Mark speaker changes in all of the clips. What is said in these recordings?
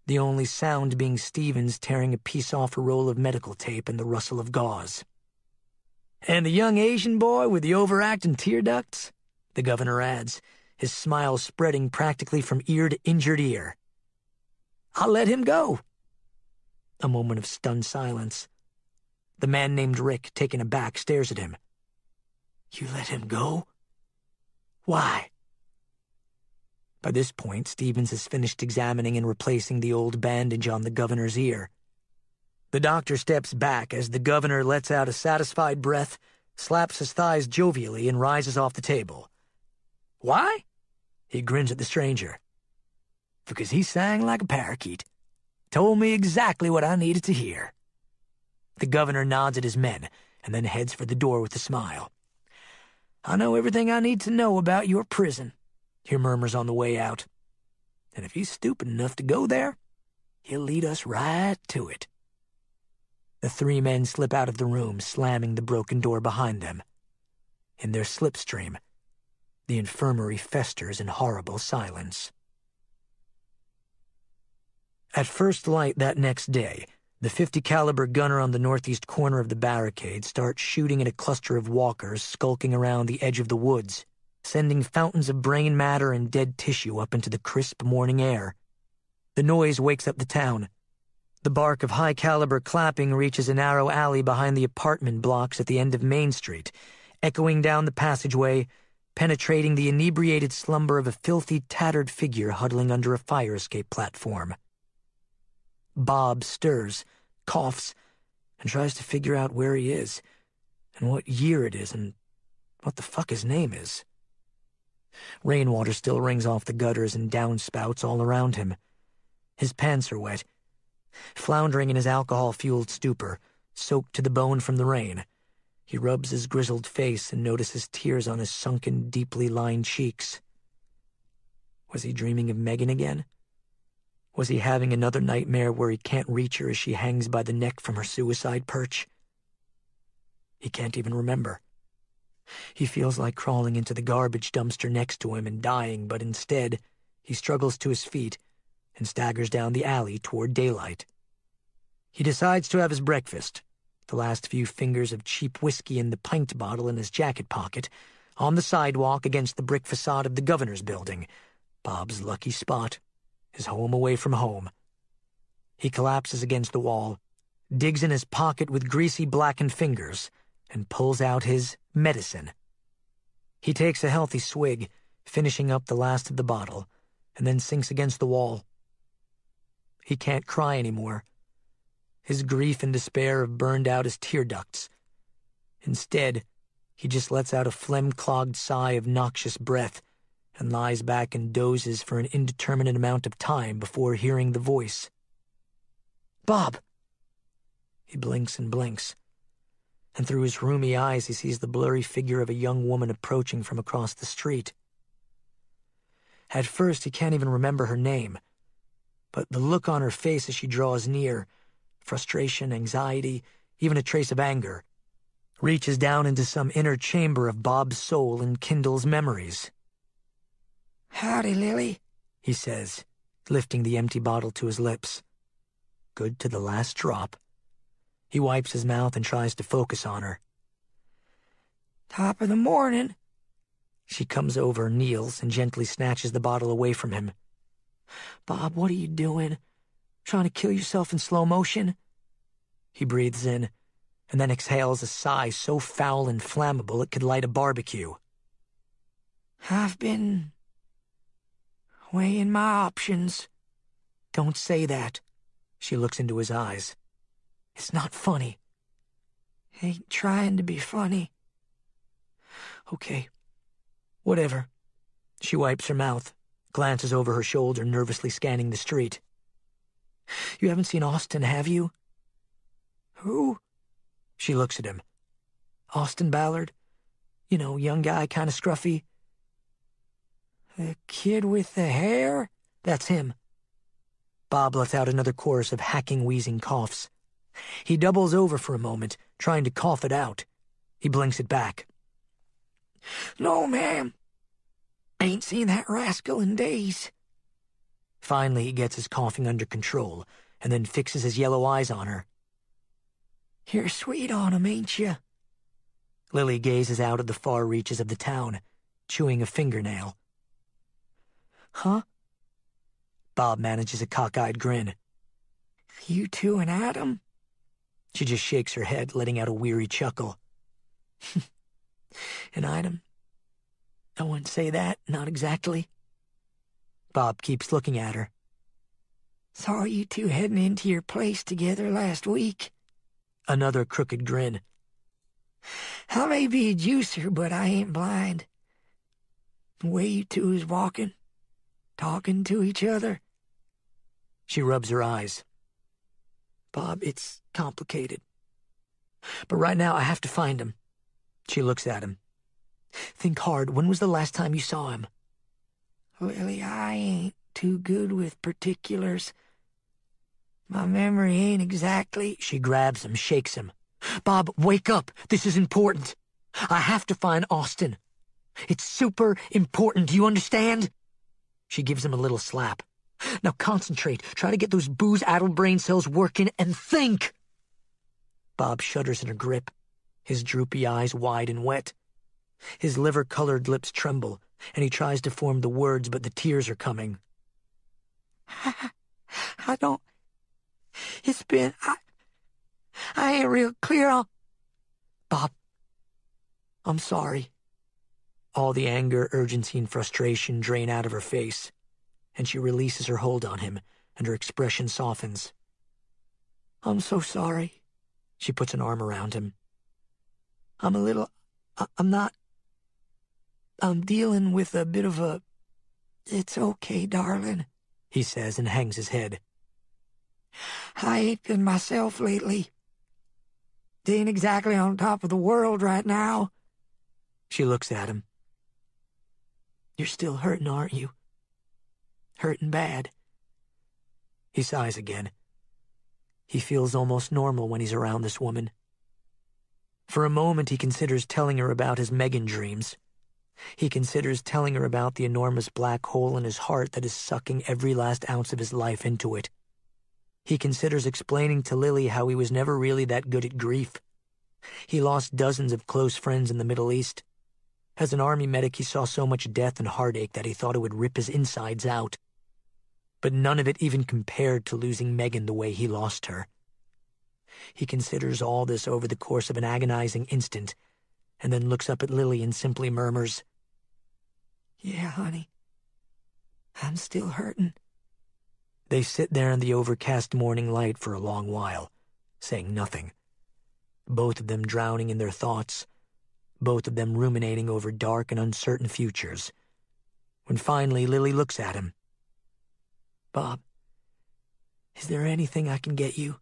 Speaker 1: the only sound being Stevens tearing a piece off a roll of medical tape and the rustle of gauze. "And the young Asian boy with the overacting tear ducts?" the governor adds, his smile spreading practically from ear to injured ear. "I'll let him go." A moment of stunned silence. The man named Rick, taken aback, stares at him. "You let him go? Why?" By this point, Stevens has finished examining and replacing the old bandage on the governor's ear. The doctor steps back as the governor lets out a satisfied breath, slaps his thighs jovially, and rises off the table. "Why?" He grins at the stranger. "Because he sang like a parakeet. Told me exactly what I needed to hear." The governor nods at his men and then heads for the door with a smile. "I know everything I need to know about your prison," he murmurs on the way out. "And if he's stupid enough to go there, he'll lead us right to it." The three men slip out of the room, slamming the broken door behind them. In their slipstream, the infirmary festers in horrible silence. At first light that next day, the .50 caliber gunner on the northeast corner of the barricade starts shooting at a cluster of walkers skulking around the edge of the woods, sending fountains of brain matter and dead tissue up into the crisp morning air. The noise wakes up the town. The bark of high-caliber clapping reaches a narrow alley behind the apartment blocks at the end of Main Street, echoing down the passageway, penetrating the inebriated slumber of a filthy, tattered figure huddling under a fire escape platform. Bob stirs, coughs, and tries to figure out where he is, and what year it is, and what the fuck his name is. Rainwater still rings off the gutters and downspouts all around him. His pants are wet. Floundering in his alcohol-fueled stupor, soaked to the bone from the rain, he rubs his grizzled face and notices tears on his sunken, deeply lined cheeks. Was he dreaming of Megan again? Was he having another nightmare where he can't reach her as she hangs by the neck from her suicide perch? He can't even remember. He feels like crawling into the garbage dumpster next to him and dying, but instead, he struggles to his feet and staggers down the alley toward daylight. He decides to have his breakfast, the last few fingers of cheap whiskey in the pint bottle in his jacket pocket, on the sidewalk against the brick facade of the governor's building, Bob's lucky spot. His home away from home. He collapses against the wall, digs in his pocket with greasy blackened fingers, and pulls out his medicine. He takes a healthy swig, finishing up the last of the bottle, and then sinks against the wall. He can't cry anymore. His grief and despair have burned out his tear ducts. Instead, he just lets out a phlegm-clogged sigh of noxious breath and lies back and dozes for an indeterminate amount of time before hearing the voice. "Bob!" He blinks and blinks, and through his rheumy eyes he sees the blurry figure of a young woman approaching from across the street. At first he can't even remember her name, but the look on her face as she draws near, frustration, anxiety, even a trace of anger, reaches down into some inner chamber of Bob's soul and kindles memories. "Howdy, Lily," he says, lifting the empty bottle to his lips. Good to the last drop. He wipes his mouth and tries to focus on her. "Top of the morning." She comes over, kneels, and gently snatches the bottle away from him. "Bob, what are you doing? Trying to kill yourself in slow motion?" He breathes in, and then exhales a sigh so foul and flammable it could light a barbecue. "I've been weighing my options." "Don't say that." She looks into his eyes. "It's not funny." "Ain't trying to be funny." "Okay. Whatever." She wipes her mouth, glances over her shoulder, nervously scanning the street. "You haven't seen Austin, have you?" "Who?" She looks at him. "Austin Ballard. You know, young guy, kind of scruffy." "The kid with the hair?" "That's him." Bob lets out another chorus of hacking, wheezing coughs. He doubles over for a moment, trying to cough it out. He blinks it back. "No, ma'am. Ain't seen that rascal in days." Finally, he gets his coughing under control and then fixes his yellow eyes on her. "You're sweet on 'em, ain't you?" Lily gazes out at the far reaches of the town, chewing a fingernail. "Huh?" Bob manages a cockeyed grin. "You two and Adam?" She just shakes her head, letting out a weary chuckle. "And Adam? I wouldn't say that, not exactly." Bob keeps looking at her. "Saw you two heading into your place together last week." Another crooked grin. "I may be a juicer, but I ain't blind. The way you two is walking, talking to each other." She rubs her eyes. "Bob, it's complicated. But right now I have to find him." She looks at him. "Think hard. When was the last time you saw him?" "Lily, I ain't too good with particulars. My memory ain't exactly—" She grabs him, shakes him. "Bob, wake up. This is important. I have to find Austin. It's super important. Do you understand?" She gives him a little slap. "Now concentrate. Try to get those booze-addled brain cells working and think." Bob shudders in her grip, his droopy eyes wide and wet. His liver-colored lips tremble, and he tries to form the words, but the tears are coming. I don't... It's been... I ain't real clear on... Bob, I'm sorry." All the anger, urgency, and frustration drain out of her face, and she releases her hold on him, and her expression softens. "I'm so sorry." She puts an arm around him. "I'm a little... I'm dealing with a bit of a... It's okay, darling," he says and hangs his head. "I ain't been myself lately. Ain't exactly on top of the world right now." She looks at him. "You're still hurting, aren't you? Hurting bad." He sighs again. He feels almost normal when he's around this woman. For a moment he considers telling her about his Megan dreams. He considers telling her about the enormous black hole in his heart that is sucking every last ounce of his life into it. He considers explaining to Lily how he was never really that good at grief. He lost dozens of close friends in the Middle East. As an army medic, he saw so much death and heartache that he thought it would rip his insides out. But none of it even compared to losing Megan the way he lost her. He considers all this over the course of an agonizing instant, and then looks up at Lily and simply murmurs, "Yeah, honey, I'm still hurting." They sit there in the overcast morning light for a long while, saying nothing. Both of them drowning in their thoughts, both of them ruminating over dark and uncertain futures. When finally Lily looks at him. "Bob, is there anything I can get you?"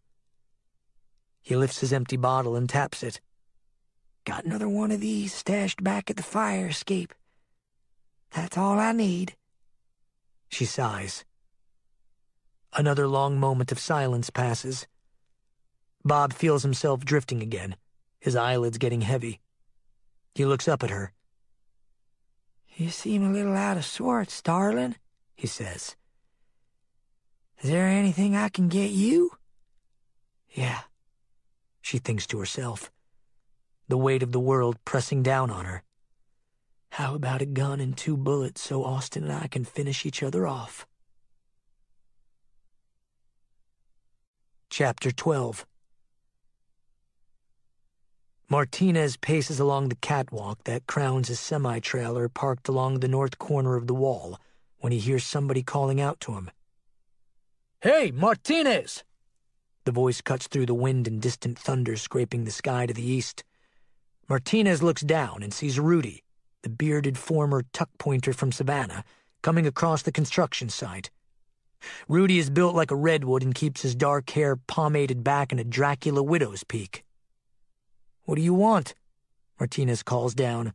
Speaker 1: He lifts his empty bottle and taps it. "Got another one of these stashed back at the fire escape. That's all I need." She sighs. Another long moment of silence passes. Bob feels himself drifting again, his eyelids getting heavy. He looks up at her. "You seem a little out of sorts, darling," he says. "Is there anything I can get you?" "Yeah," she thinks to herself, the weight of the world pressing down on her. "How about a gun and 2 bullets so Austin and I can finish each other off?" Chapter 12. Martinez paces along the catwalk that crowns his semi-trailer parked along the north corner of the wall when he hears somebody calling out to him. "Hey, Martinez!" The voice cuts through the wind and distant thunder scraping the sky to the east. Martinez looks down and sees Rudy, the bearded former tuck-pointer from Savannah, coming across the construction site. Rudy is built like a redwood and keeps his dark hair pomaded back in a Dracula widow's peak. "What do you want?" Martinez calls down.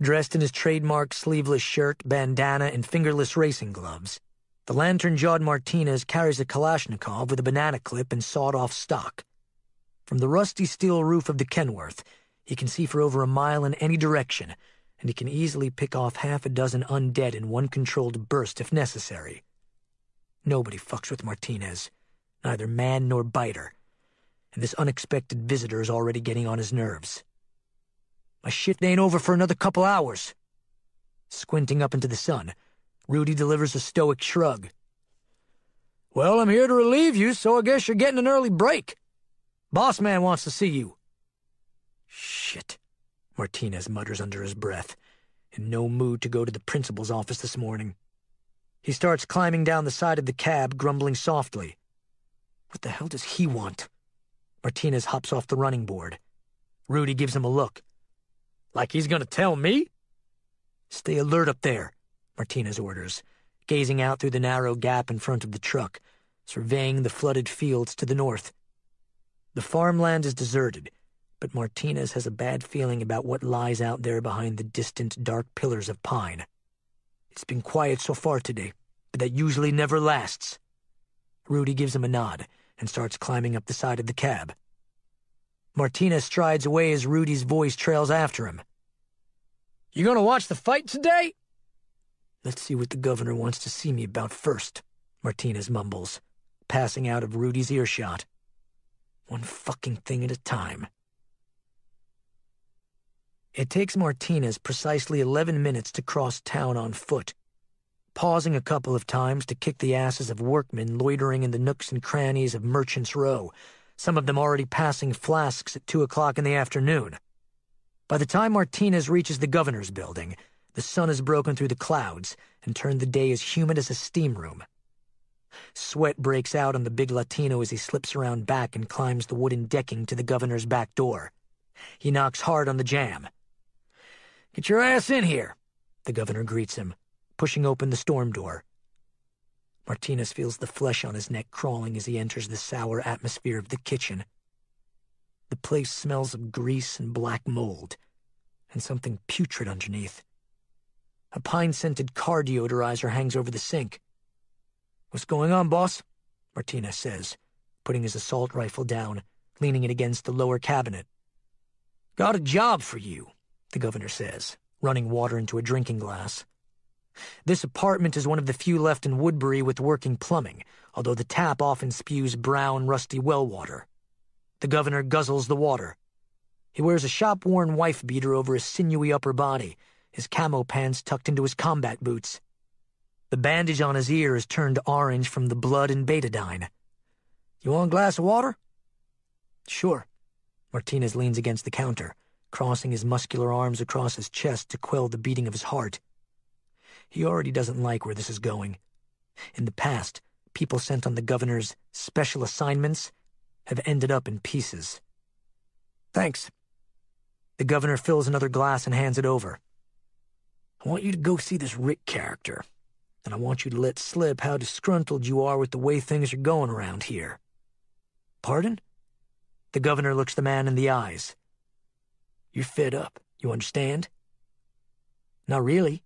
Speaker 1: Dressed in his trademark sleeveless shirt, bandana, and fingerless racing gloves, the lantern-jawed Martinez carries a Kalashnikov with a banana clip and sawed-off stock. From the rusty steel roof of the Kenworth, he can see for over a mile in any direction, and he can easily pick off half a dozen undead in one controlled burst if necessary. Nobody fucks with Martinez, neither man nor biter, and this unexpected visitor is already getting on his nerves. My shift ain't over for another couple hours. Squinting up into the sun, Rudy delivers a stoic shrug. Well, I'm here to relieve you, so I guess you're getting an early break. Boss man wants to see you. Shit, Martinez mutters under his breath, in no mood to go to the principal's office this morning. He starts climbing down the side of the cab, grumbling softly. What the hell does he want? Martinez hops off the running board. Rudy gives him a look. Like he's gonna tell me? Stay alert up there, Martinez orders, gazing out through the narrow gap in front of the truck, surveying the flooded fields to the north. The farmland is deserted, but Martinez has a bad feeling about what lies out there behind the distant dark pillars of pine. It's been quiet so far today, but that usually never lasts. Rudy gives him a nod and starts climbing up the side of the cab. Martinez strides away as Rudy's voice trails after him. You gonna watch the fight today? Let's see what the governor wants to see me about first, Martinez mumbles, passing out of Rudy's earshot. One fucking thing at a time. It takes Martinez precisely 11 minutes to cross town on foot, pausing a couple of times to kick the asses of workmen loitering in the nooks and crannies of Merchants' Row, some of them already passing flasks at 2 o'clock in the afternoon. By the time Martinez reaches the governor's building, the sun has broken through the clouds and turned the day as humid as a steam room. Sweat breaks out on the big Latino as he slips around back and climbs the wooden decking to the governor's back door. He knocks hard on the jamb. Get your ass in here, the governor greets him, pushing open the storm door. Martinez feels the flesh on his neck crawling as he enters the sour atmosphere of the kitchen. The place smells of grease and black mold, and something putrid underneath. A pine-scented car deodorizer hangs over the sink. What's going on, boss? Martinez says, putting his assault rifle down, leaning it against the lower cabinet. Got a job for you, the governor says, running water into a drinking glass. This apartment is one of the few left in Woodbury with working plumbing, although the tap often spews brown, rusty well water. The governor guzzles the water. He wears a shop-worn wife-beater over his sinewy upper body, his camo pants tucked into his combat boots. The bandage on his ear is turned orange from the blood and betadine. You want a glass of water? Sure. Martinez leans against the counter, crossing his muscular arms across his chest to quell the beating of his heart. He already doesn't like where this is going. In the past, people sent on the governor's special assignments have ended up in pieces. Thanks. The governor fills another glass and hands it over. I want you to go see this Rick character, and I want you to let slip how disgruntled you are with the way things are going around here. Pardon? The governor looks the man in the eyes. You're fed up, you understand? Not really.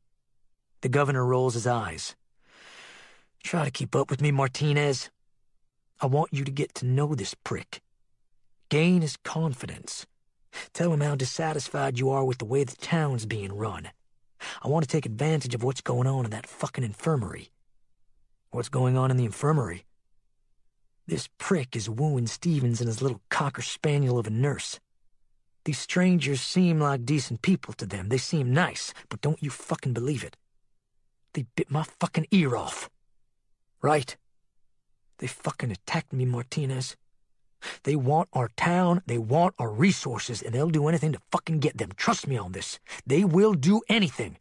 Speaker 1: The governor rolls his eyes. Try to keep up with me, Martinez. I want you to get to know this prick. Gain his confidence. Tell him how dissatisfied you are with the way the town's being run. I want to take advantage of what's going on in that fucking infirmary. What's going on in the infirmary? This prick is wooing Stevens and his little cocker spaniel of a nurse. These strangers seem like decent people to them. They seem nice, but don't you fucking believe it. They bit my fucking ear off. Right? They fucking attacked me, Martinez. They want our town, they want our resources, and they'll do anything to fucking get them. Trust me on this. They will do anything.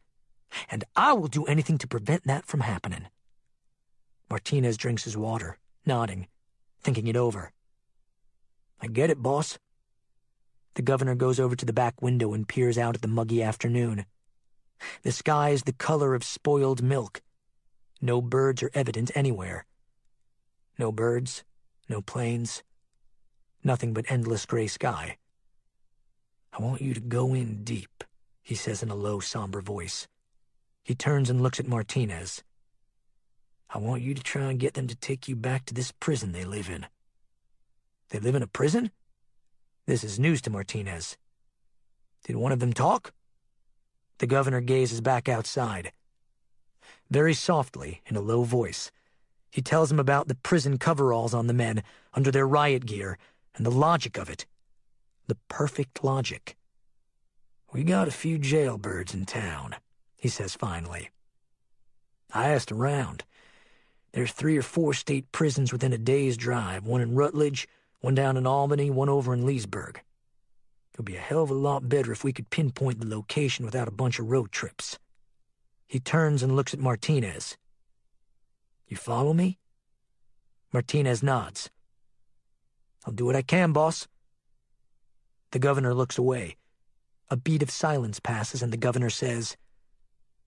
Speaker 1: And I will do anything to prevent that from happening. Martinez drinks his water, nodding, thinking it over. I get it, boss. The governor goes over to the back window and peers out at the muggy afternoon. The sky is the color of spoiled milk. No birds are evident anywhere. No birds, no planes, nothing but endless gray sky. I want you to go in deep, he says in a low, somber voice. He turns and looks at Martinez. I want you to try and get them to take you back to this prison they live in. They live in a prison? This is news to Martinez. Did one of them talk? The governor gazes back outside. Very softly, in a low voice, He tells him about the prison coveralls on the men under their riot gear and the logic of it. The perfect logic. "We got a few jailbirds in town," he says finally. "I asked around. There's 3 or 4 state prisons within a day's drive, one in Rutledge, one down in Albany, one over in Leesburg. It would be a hell of a lot better if we could pinpoint the location without a bunch of road trips." He turns and looks at Martinez. "You follow me?" Martinez nods. "I'll do what I can, boss." The governor looks away. A beat of silence passes and the governor says,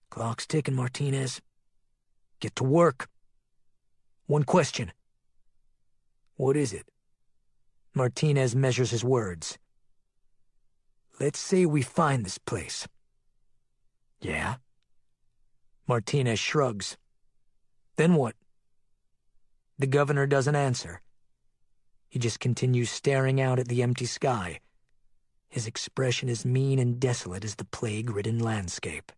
Speaker 1: "Clock's ticking, Martinez. Get to work. One question." "What is it?" Martinez measures his words. "Let's say we find this place." "Yeah?" Martinez shrugs. "Then what?" The governor doesn't answer. He just continues staring out at the empty sky. His expression is mean and desolate as the plague-ridden landscape.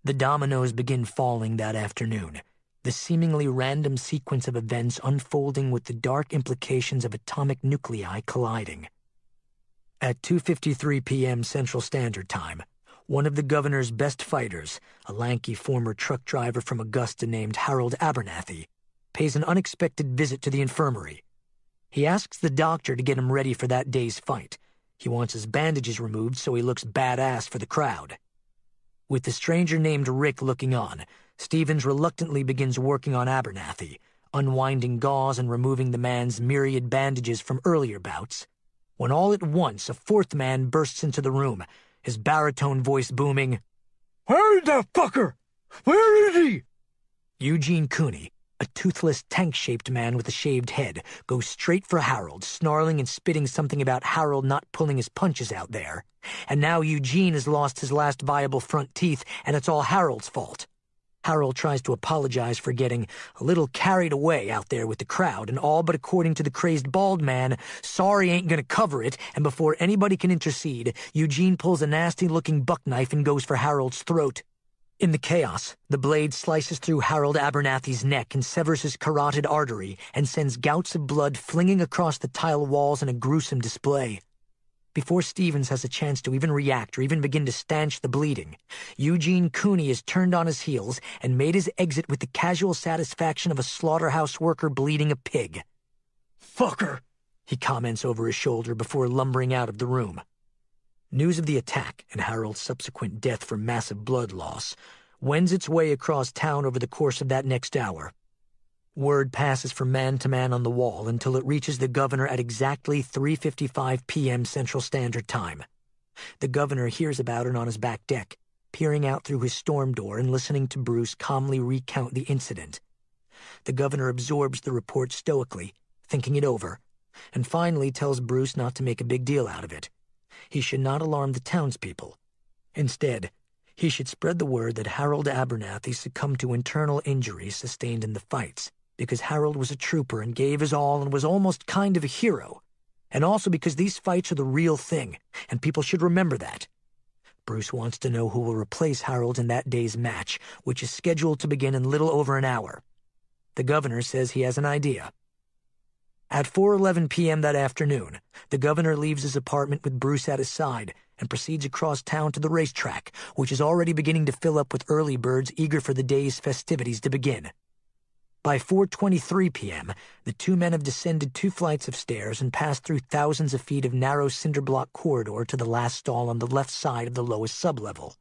Speaker 1: The dominoes begin falling that afternoon, the seemingly random sequence of events unfolding with the dark implications of atomic nuclei colliding. At 2:53 p.m. Central Standard Time, one of the governor's best fighters, a lanky former truck driver from Augusta named Harold Abernathy, pays an unexpected visit to the infirmary. He asks the doctor to get him ready for that day's fight. He wants his bandages removed so he looks badass for the crowd. With the stranger named Rick looking on, Stevens reluctantly begins working on Abernathy, unwinding gauze and removing the man's myriad bandages from earlier bouts, when all at once a 4th man bursts into the room, his baritone voice booming, "Where's that fucker? Where is he?" Eugene Cooney, a toothless, tank-shaped man with a shaved head, goes straight for Harold, snarling and spitting something about Harold not pulling his punches out there. And now Eugene has lost his last viable front teeth, and it's all Harold's fault. Harold tries to apologize for getting a little carried away out there with the crowd, and all but according to the crazed bald man, sorry ain't gonna cover it, and before anybody can intercede, Eugene pulls a nasty-looking buck knife and goes for Harold's throat. In the chaos, the blade slices through Harold Abernathy's neck and severs his carotid artery and sends gouts of blood flinging across the tile walls in a gruesome display. Before Stevens has a chance to even react or even begin to stanch the bleeding, Eugene Cooney is turned on his heels and made his exit with the casual satisfaction of a slaughterhouse worker bleeding a pig. "Fucker," he comments over his shoulder before lumbering out of the room. News of the attack and Harold's subsequent death from massive blood loss wends its way across town over the course of that next hour. Word passes from man to man on the wall until it reaches the governor at exactly 3:55 p.m. Central Standard Time. The governor hears about it on his back deck, peering out through his storm door and listening to Bruce calmly recount the incident. The governor absorbs the report stoically, thinking it over, and finally tells Bruce not to make a big deal out of it. He should not alarm the townspeople. Instead, he should spread the word that Harold Abernathy succumbed to internal injuries sustained in the fights, because Harold was a trooper and gave his all and was almost kind of a hero, and also because these fights are the real thing, and people should remember that. Bruce wants to know who will replace Harold in that day's match, which is scheduled to begin in little over an hour. The governor says he has an idea. At 4:11 p.m. that afternoon, the governor leaves his apartment with Bruce at his side and proceeds across town to the racetrack, which is already beginning to fill up with early birds eager for the day's festivities to begin. By 4:23 p.m., the 2 men have descended 2 flights of stairs and passed through thousands of feet of narrow cinder-block corridor to the last stall on the left side of the lowest sublevel.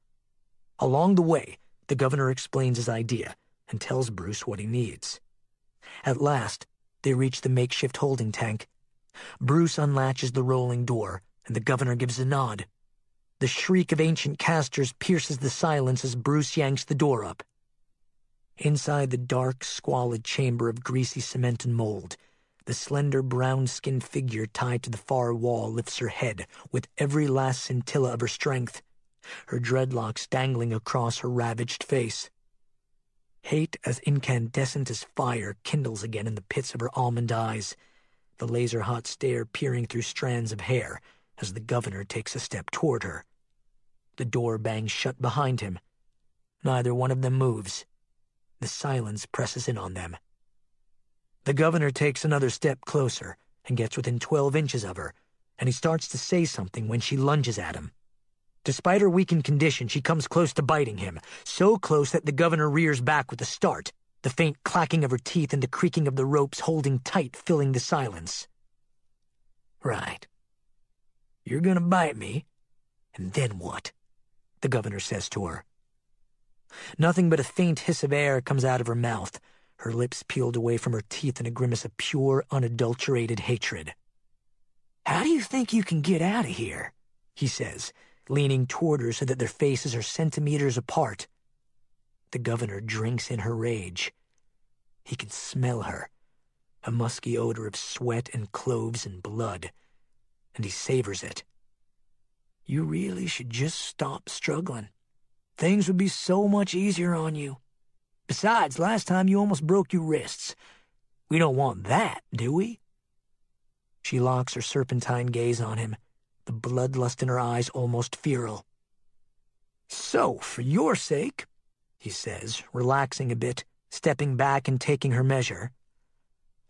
Speaker 1: Along the way, the governor explains his idea and tells Bruce what he needs. At last, they reach the makeshift holding tank. Bruce unlatches the rolling door, and the governor gives a nod. The shriek of ancient casters pierces the silence as Bruce yanks the door up. Inside the dark, squalid chamber of greasy cement and mold, the slender brown-skinned figure tied to the far wall lifts her head with every last scintilla of her strength, her dreadlocks dangling across her ravaged face. Hate as incandescent as fire kindles again in the pits of her almond eyes, the laser-hot stare peering through strands of hair as the governor takes a step toward her. The door bangs shut behind him. Neither one of them moves. The silence presses in on them. The governor takes another step closer and gets within 12 inches of her, and he starts to say something when she lunges at him. Despite her weakened condition, she comes close to biting him, so close that the governor rears back with a start, the faint clacking of her teeth and the creaking of the ropes holding tight filling the silence. "Right. You're gonna bite me, and then what?" the governor says to her. Nothing but a faint hiss of air comes out of her mouth, her lips peeled away from her teeth in a grimace of pure, unadulterated hatred. "How do you think you can get out of here?" he says, leaning toward her so that their faces are centimeters apart. The governor drinks in her rage. He can smell her, a musky odor of sweat and cloves and blood, and he savors it. "You really should just stop struggling. Things would be so much easier on you. Besides, last time you almost broke your wrists. We don't want that, do we?" She locks her serpentine gaze on him, the bloodlust in her eyes almost feral. "So, for your sake," he says, relaxing a bit, stepping back and taking her measure,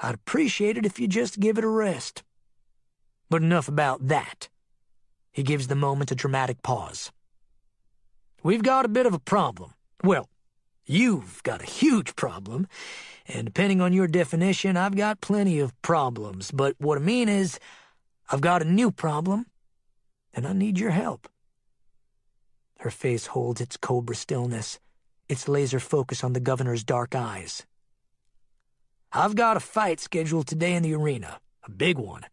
Speaker 1: "I'd appreciate it if you just give it a rest. But enough about that." He gives the moment a dramatic pause. "We've got a bit of a problem. Well, you've got a huge problem, and depending on your definition, I've got plenty of problems. But what I mean is, I've got a new problem, and I need your help." Her face holds its cobra stillness, its laser focus on the governor's dark eyes. "I've got a fight scheduled today in the arena, a big one."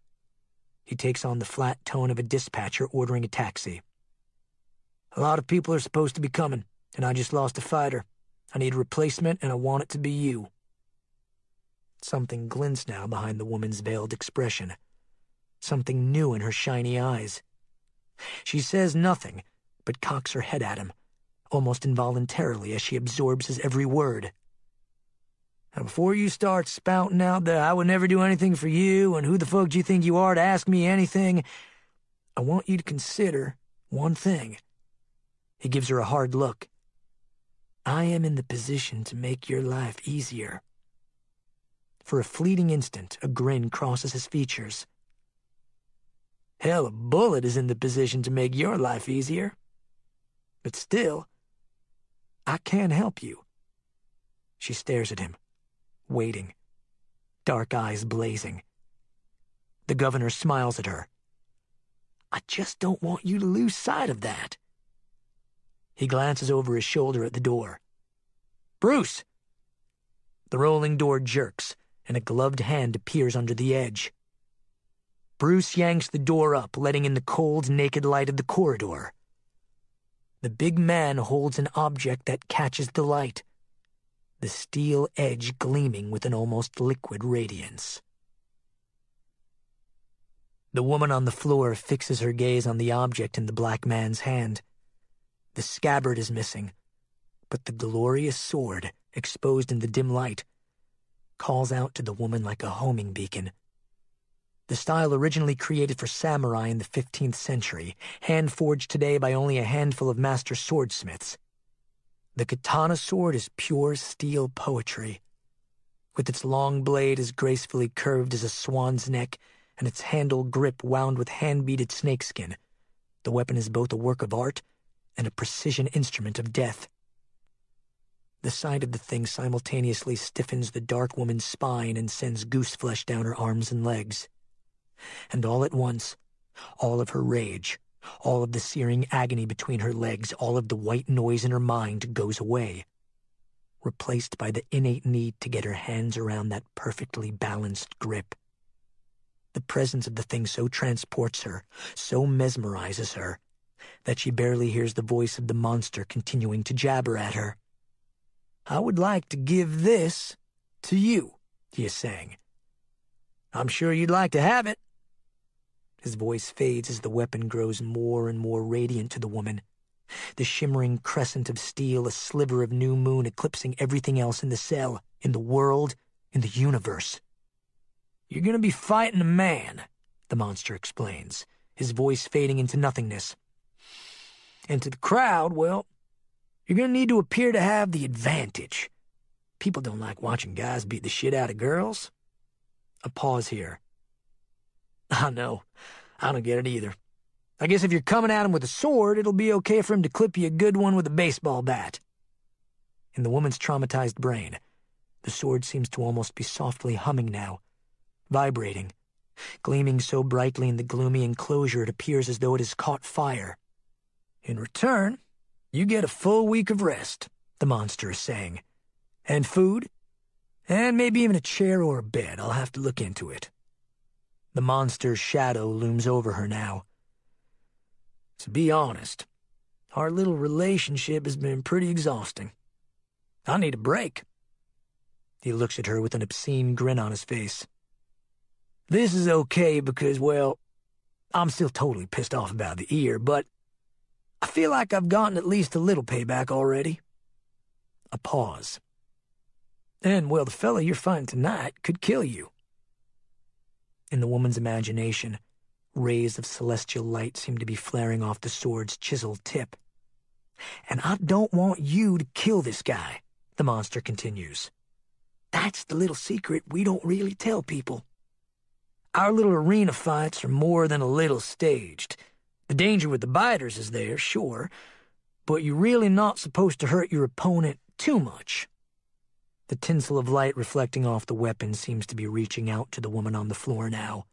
Speaker 1: He takes on the flat tone of a dispatcher ordering a taxi. "A lot of people are supposed to be coming, and I just lost a fighter. I need a replacement, and I want it to be you." Something glints now behind the woman's veiled expression. Something new in her shiny eyes. She says nothing, but cocks her head at him, almost involuntarily as she absorbs his every word. "Now, before you start spouting out that I would never do anything for you, and who the fuck do you think you are to ask me anything, I want you to consider one thing." He gives her a hard look. "I am in the position to make your life easier." For a fleeting instant, a grin crosses his features. "Hell, a bullet is in the position to make your life easier. But still, I can't help you." She stares at him, waiting, dark eyes blazing. The governor smiles at her. "I just don't want you to lose sight of that." He glances over his shoulder at the door. "Bruce!" The rolling door jerks, and a gloved hand appears under the edge. Bruce yanks the door up, letting in the cold, naked light of the corridor. The big man holds an object that catches the light, the steel edge gleaming with an almost liquid radiance. The woman on the floor fixes her gaze on the object in the black man's hand. The scabbard is missing, but the glorious sword, exposed in the dim light, calls out to the woman like a homing beacon. The style originally created for samurai in the 15th century, hand-forged today by only a handful of master swordsmiths. The katana sword is pure steel poetry. With its long blade as gracefully curved as a swan's neck and its handle grip wound with hand-beaded snakeskin, the weapon is both a work of art and a precision instrument of death. The sight of the thing simultaneously stiffens the dark woman's spine and sends goose flesh down her arms and legs. And all at once, all of her rage, all of the searing agony between her legs, all of the white noise in her mind goes away, replaced by the innate need to get her hands around that perfectly balanced grip. The presence of the thing so transports her, so mesmerizes her, that she barely hears the voice of the monster continuing to jabber at her. "I would like to give this to you," he is saying. "I'm sure you'd like to have it." His voice fades as the weapon grows more and more radiant to the woman, the shimmering crescent of steel a sliver of new moon eclipsing everything else in the cell, in the world, in the universe. "You're going to be fighting a man," the monster explains, his voice fading into nothingness. "And to the crowd, well, you're going to need to appear to have the advantage. People don't like watching guys beat the shit out of girls. A pause here. I know. I don't get it either. I guess if you're coming at him with a sword, it'll be okay for him to clip you a good one with a baseball bat. In the woman's traumatized brain, the sword seems to almost be softly humming now, vibrating, gleaming so brightly in the gloomy enclosure it appears as though it has caught fire. In return, you get a full week of rest, the monster is saying. And food, and maybe even a chair or a bed. I'll have to look into it. The monster's shadow looms over her now. To be honest, our little relationship has been pretty exhausting. I need a break. He looks at her with an obscene grin on his face. This is okay because, well, I'm still totally pissed off about the ear, but I feel like I've gotten at least a little payback already. A pause. And, well, the fella you're fighting tonight could kill you. In the woman's imagination, rays of celestial light seem to be flaring off the sword's chiseled tip. And I don't want you to kill this guy, the monster continues. That's the little secret we don't really tell people. Our little arena fights are more than a little staged. The danger with the biters is there, sure, but you're really not supposed to hurt your opponent too much. The tinsel of light reflecting off the weapon seems to be reaching out to the woman on the floor now,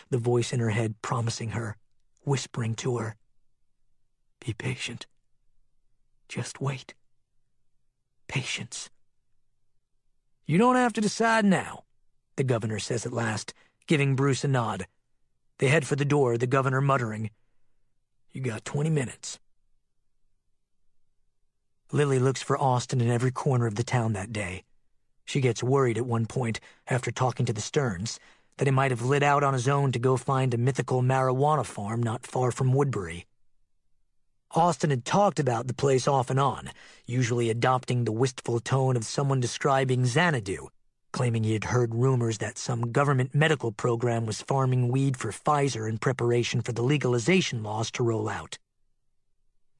Speaker 1: the voice in her head promising her, whispering to her, "Be patient. Just wait. Patience." "You don't have to decide now," the governor says at last, giving Bruce a nod. They head for the door, the governor muttering, "You got 20 minutes. Lily looks for Austin in every corner of the town that day. She gets worried at one point, after talking to the Stearns, that he might have lit out on his own to go find a mythical marijuana farm not far from Woodbury. Austin had talked about the place off and on, usually adopting the wistful tone of someone describing Xanadu, claiming he had heard rumors that some government medical program was farming weed for Pfizer in preparation for the legalization laws to roll out.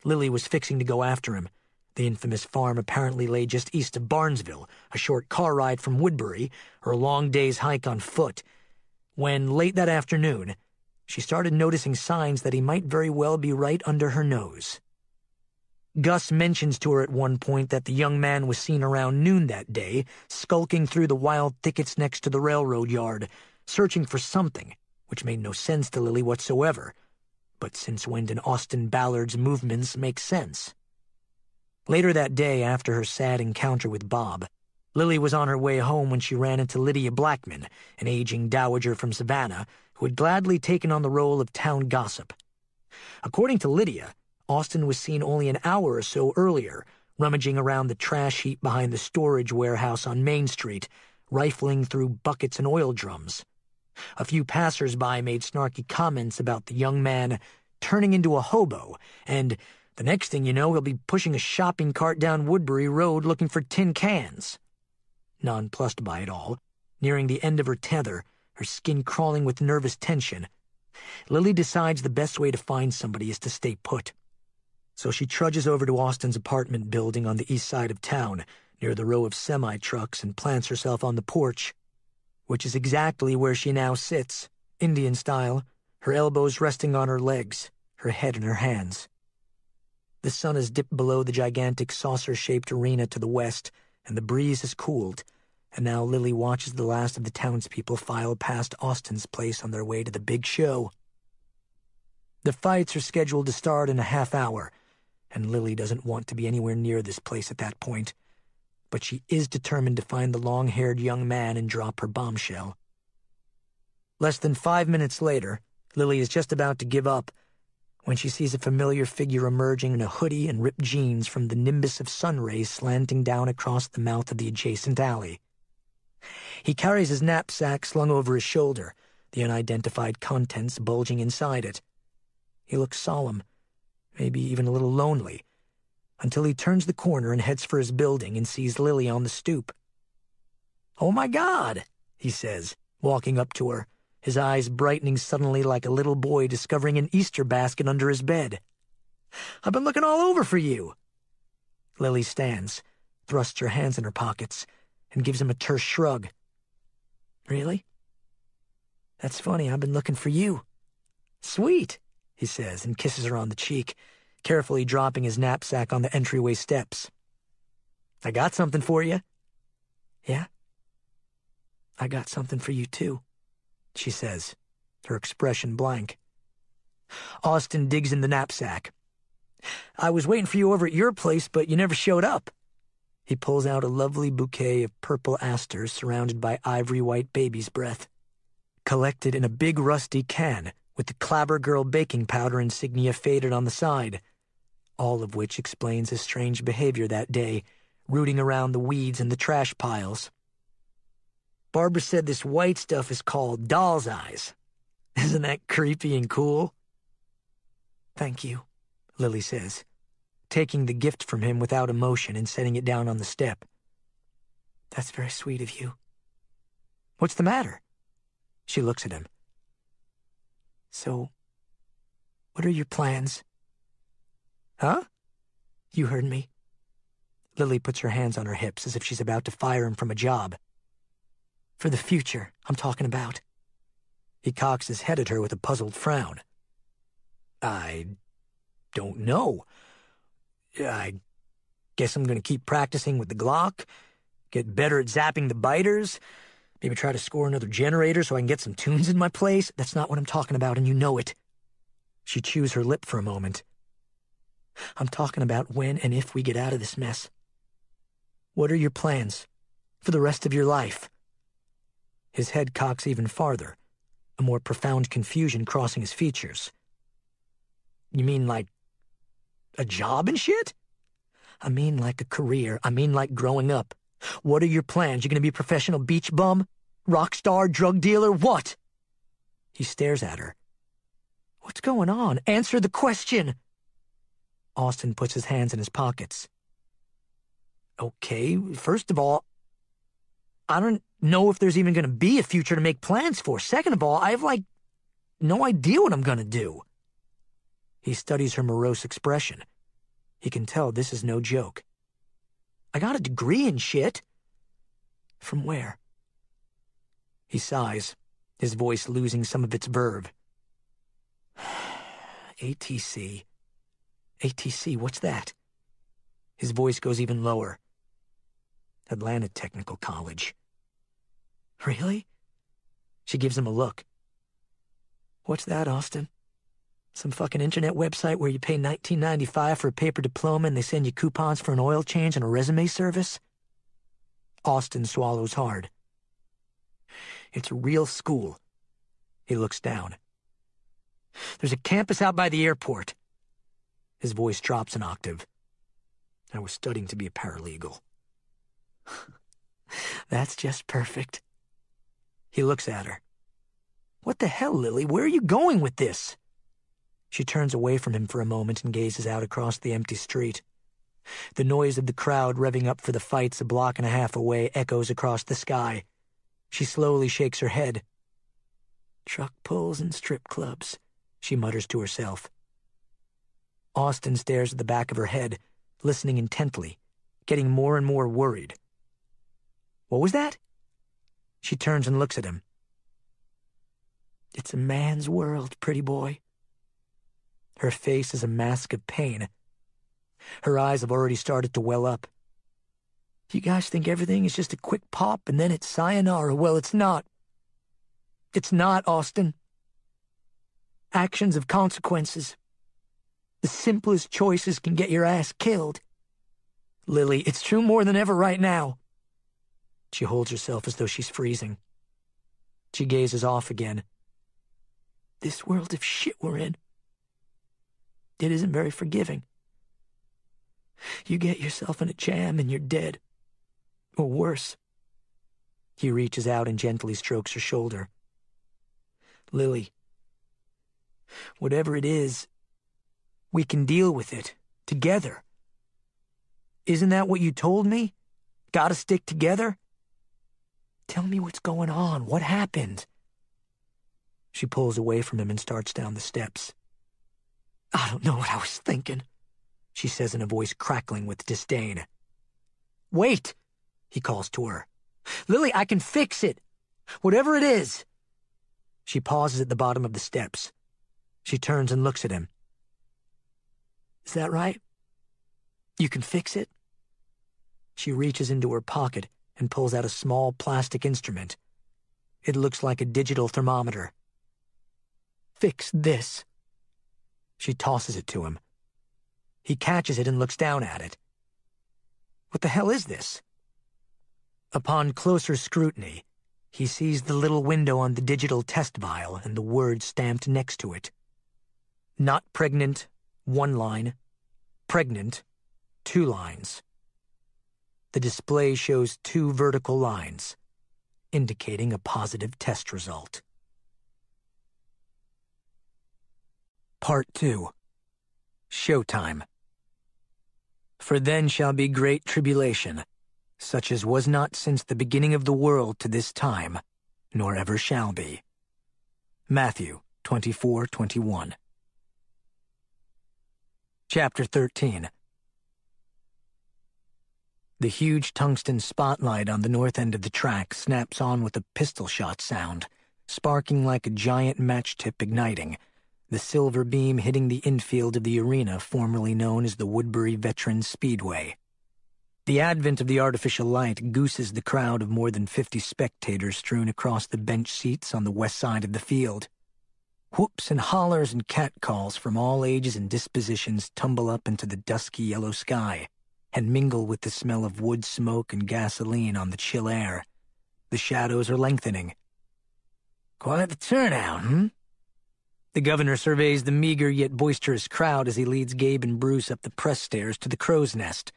Speaker 1: Lily was fixing to go after him. The infamous farm apparently lay just east of Barnesville, a short car ride from Woodbury, or a long day's hike on foot, when, late that afternoon, she started noticing signs that he might very well be right under her nose. Gus mentions to her at one point that the young man was seen around noon that day, skulking through the wild thickets next to the railroad yard, searching for something, which made no sense to Lily whatsoever, but since when did Austin Ballard's movements make sense? Later that day, after her sad encounter with Bob, Lily was on her way home when she ran into Lydia Blackman, an aging dowager from Savannah, who had gladly taken on the role of town gossip. According to Lydia, Austin was seen only an hour or so earlier, rummaging around the trash heap behind the storage warehouse on Main Street, rifling through buckets and oil drums. A few passers-by made snarky comments about the young man turning into a hobo, and the next thing you know, he'll be pushing a shopping cart down Woodbury Road looking for tin cans. Nonplussed by it all, nearing the end of her tether, her skin crawling with nervous tension, Lily decides the best way to find somebody is to stay put. So she trudges over to Austin's apartment building on the east side of town, near the row of semi-trucks, and plants herself on the porch, which is exactly where she now sits, Indian style, her elbows resting on her legs, her head in her hands. The sun has dipped below the gigantic saucer-shaped arena to the west, and the breeze has cooled, and now Lily watches the last of the townspeople file past Austin's place on their way to the big show. The fights are scheduled to start in a half hour, and Lily doesn't want to be anywhere near this place at that point, but she is determined to find the long-haired young man and drop her bombshell. Less than 5 minutes later, Lily is just about to give up when she sees a familiar figure emerging in a hoodie and ripped jeans from the nimbus of sun rays slanting down across the mouth of the adjacent alley. He carries his knapsack slung over his shoulder, the unidentified contents bulging inside it. He looks solemn, maybe even a little lonely, until he turns the corner and heads for his building and sees Lily on the stoop. "Oh, my God," he says, walking up to her, his eyes brightening suddenly like a little boy discovering an Easter basket under his bed. "I've been looking all over for you." Lily stands, thrusts her hands in her pockets, and gives him a terse shrug. Really? That's funny, I've been looking for you. Sweet, he says, and kisses her on the cheek, carefully dropping his knapsack on the entryway steps. I got something for you. Yeah? I got something for you, too, she says, her expression blank. Austin digs in the knapsack. I was waiting for you over at your place, but you never showed up. He pulls out a lovely bouquet of purple asters surrounded by ivory-white baby's breath, collected in a big rusty can with the Clabber Girl baking powder insignia faded on the side, all of which explains his strange behavior that day, rooting around the weeds and the trash piles. Barbara said this white stuff is called doll's eyes. Isn't that creepy and cool? Thank you, Lily says, taking the gift from him without emotion and setting it down on the step. That's very sweet of you. What's the matter? She looks at him. So, what are your plans? Huh? You heard me. Lily puts her hands on her hips as if she's about to fire him from a job. For the future, I'm talking about. He cocks his head at her with a puzzled frown. I don't know. I guess I'm going to keep practicing with the Glock, get better at zapping the biters, maybe try to score another generator so I can get some tunes in my place. That's not what I'm talking about, and you know it. She chews her lip for a moment. I'm talking about when and if we get out of this mess. What are your plans for the rest of your life? His head cocks even farther, a more profound confusion crossing his features. You mean like a job and shit? I mean like a career. I mean like growing up. What are your plans? You gonna be a professional beach bum? Rock star? Drug dealer? What? He stares at her. What's going on? Answer the question. Austin puts his hands in his pockets. Okay, first of all, I don't know if there's even gonna be a future to make plans for. Second of all, I have, no idea what I'm gonna do. He studies her morose expression. He can tell this is no joke. I got a degree in shit. From where? He sighs, his voice losing some of its verve. ATC. ATC, what's that? His voice goes even lower. Atlanta Technical College. Really? She gives him a look. What's that, Austin? Some fucking internet website where you pay $19.95 for a paper diploma and they send you coupons for an oil change and a resume service? Austin swallows hard. It's a real school. He looks down. There's a campus out by the airport. His voice drops an octave. I was studying to be a paralegal. That's just perfect. He looks at her. What the hell, Lily? Where are you going with this? She turns away from him for a moment and gazes out across the empty street. The noise of the crowd revving up for the fights a block and a half away echoes across the sky. She slowly shakes her head. Truck pulls and strip clubs, she mutters to herself. Austin stares at the back of her head, listening intently, getting more and more worried. What was that? She turns and looks at him. It's a man's world, pretty boy. Her face is a mask of pain. Her eyes have already started to well up. You guys think everything is just a quick pop and then it's sayonara. Well, it's not. It's not, Austin. Actions have consequences. The simplest choices can get your ass killed. Lily, it's true more than ever right now. She holds herself as though she's freezing. She gazes off again. This world of shit we're in. It isn't very forgiving. You get yourself in a jam and you're dead. Or worse. He reaches out and gently strokes her shoulder. Lily, whatever it is, we can deal with it, together. Isn't that what you told me? Gotta stick together? Tell me what's going on. What happened? She pulls away from him and starts down the steps. I don't know what I was thinking, she says in a voice crackling with disdain. Wait, he calls to her. Lily, I can fix it. Whatever it is. She pauses at the bottom of the steps. She turns and looks at him. Is that right? You can fix it? She reaches into her pocket and pulls out a small plastic instrument. It looks like a digital thermometer. Fix this. She tosses it to him. He catches it and looks down at it. What the hell is this? Upon closer scrutiny, he sees the little window on the digital test vial and the word stamped next to it. Not pregnant, 1 line. Pregnant, 2 lines. The display shows 2 vertical lines, indicating a positive test result. Part 2. Showtime. For then shall be great tribulation, such as was not since the beginning of the world to this time, nor ever shall be. Matthew 24:21. Chapter 13. The huge tungsten spotlight on the north end of the track snaps on with a pistol shot sound, sparking like a giant match-tip igniting, the silver beam hitting the infield of the arena formerly known as the Woodbury Veterans Speedway. The advent of the artificial light gooses the crowd of more than 50 spectators strewn across the bench seats on the west side of the field. Whoops and hollers and catcalls from all ages and dispositions tumble up into the dusky yellow sky and mingle with the smell of wood smoke and gasoline on the chill air. The shadows are lengthening. Quite the turnout, The governor surveys the meager yet boisterous crowd as he leads Gabe and Bruce up the press stairs to the Crow's Nest,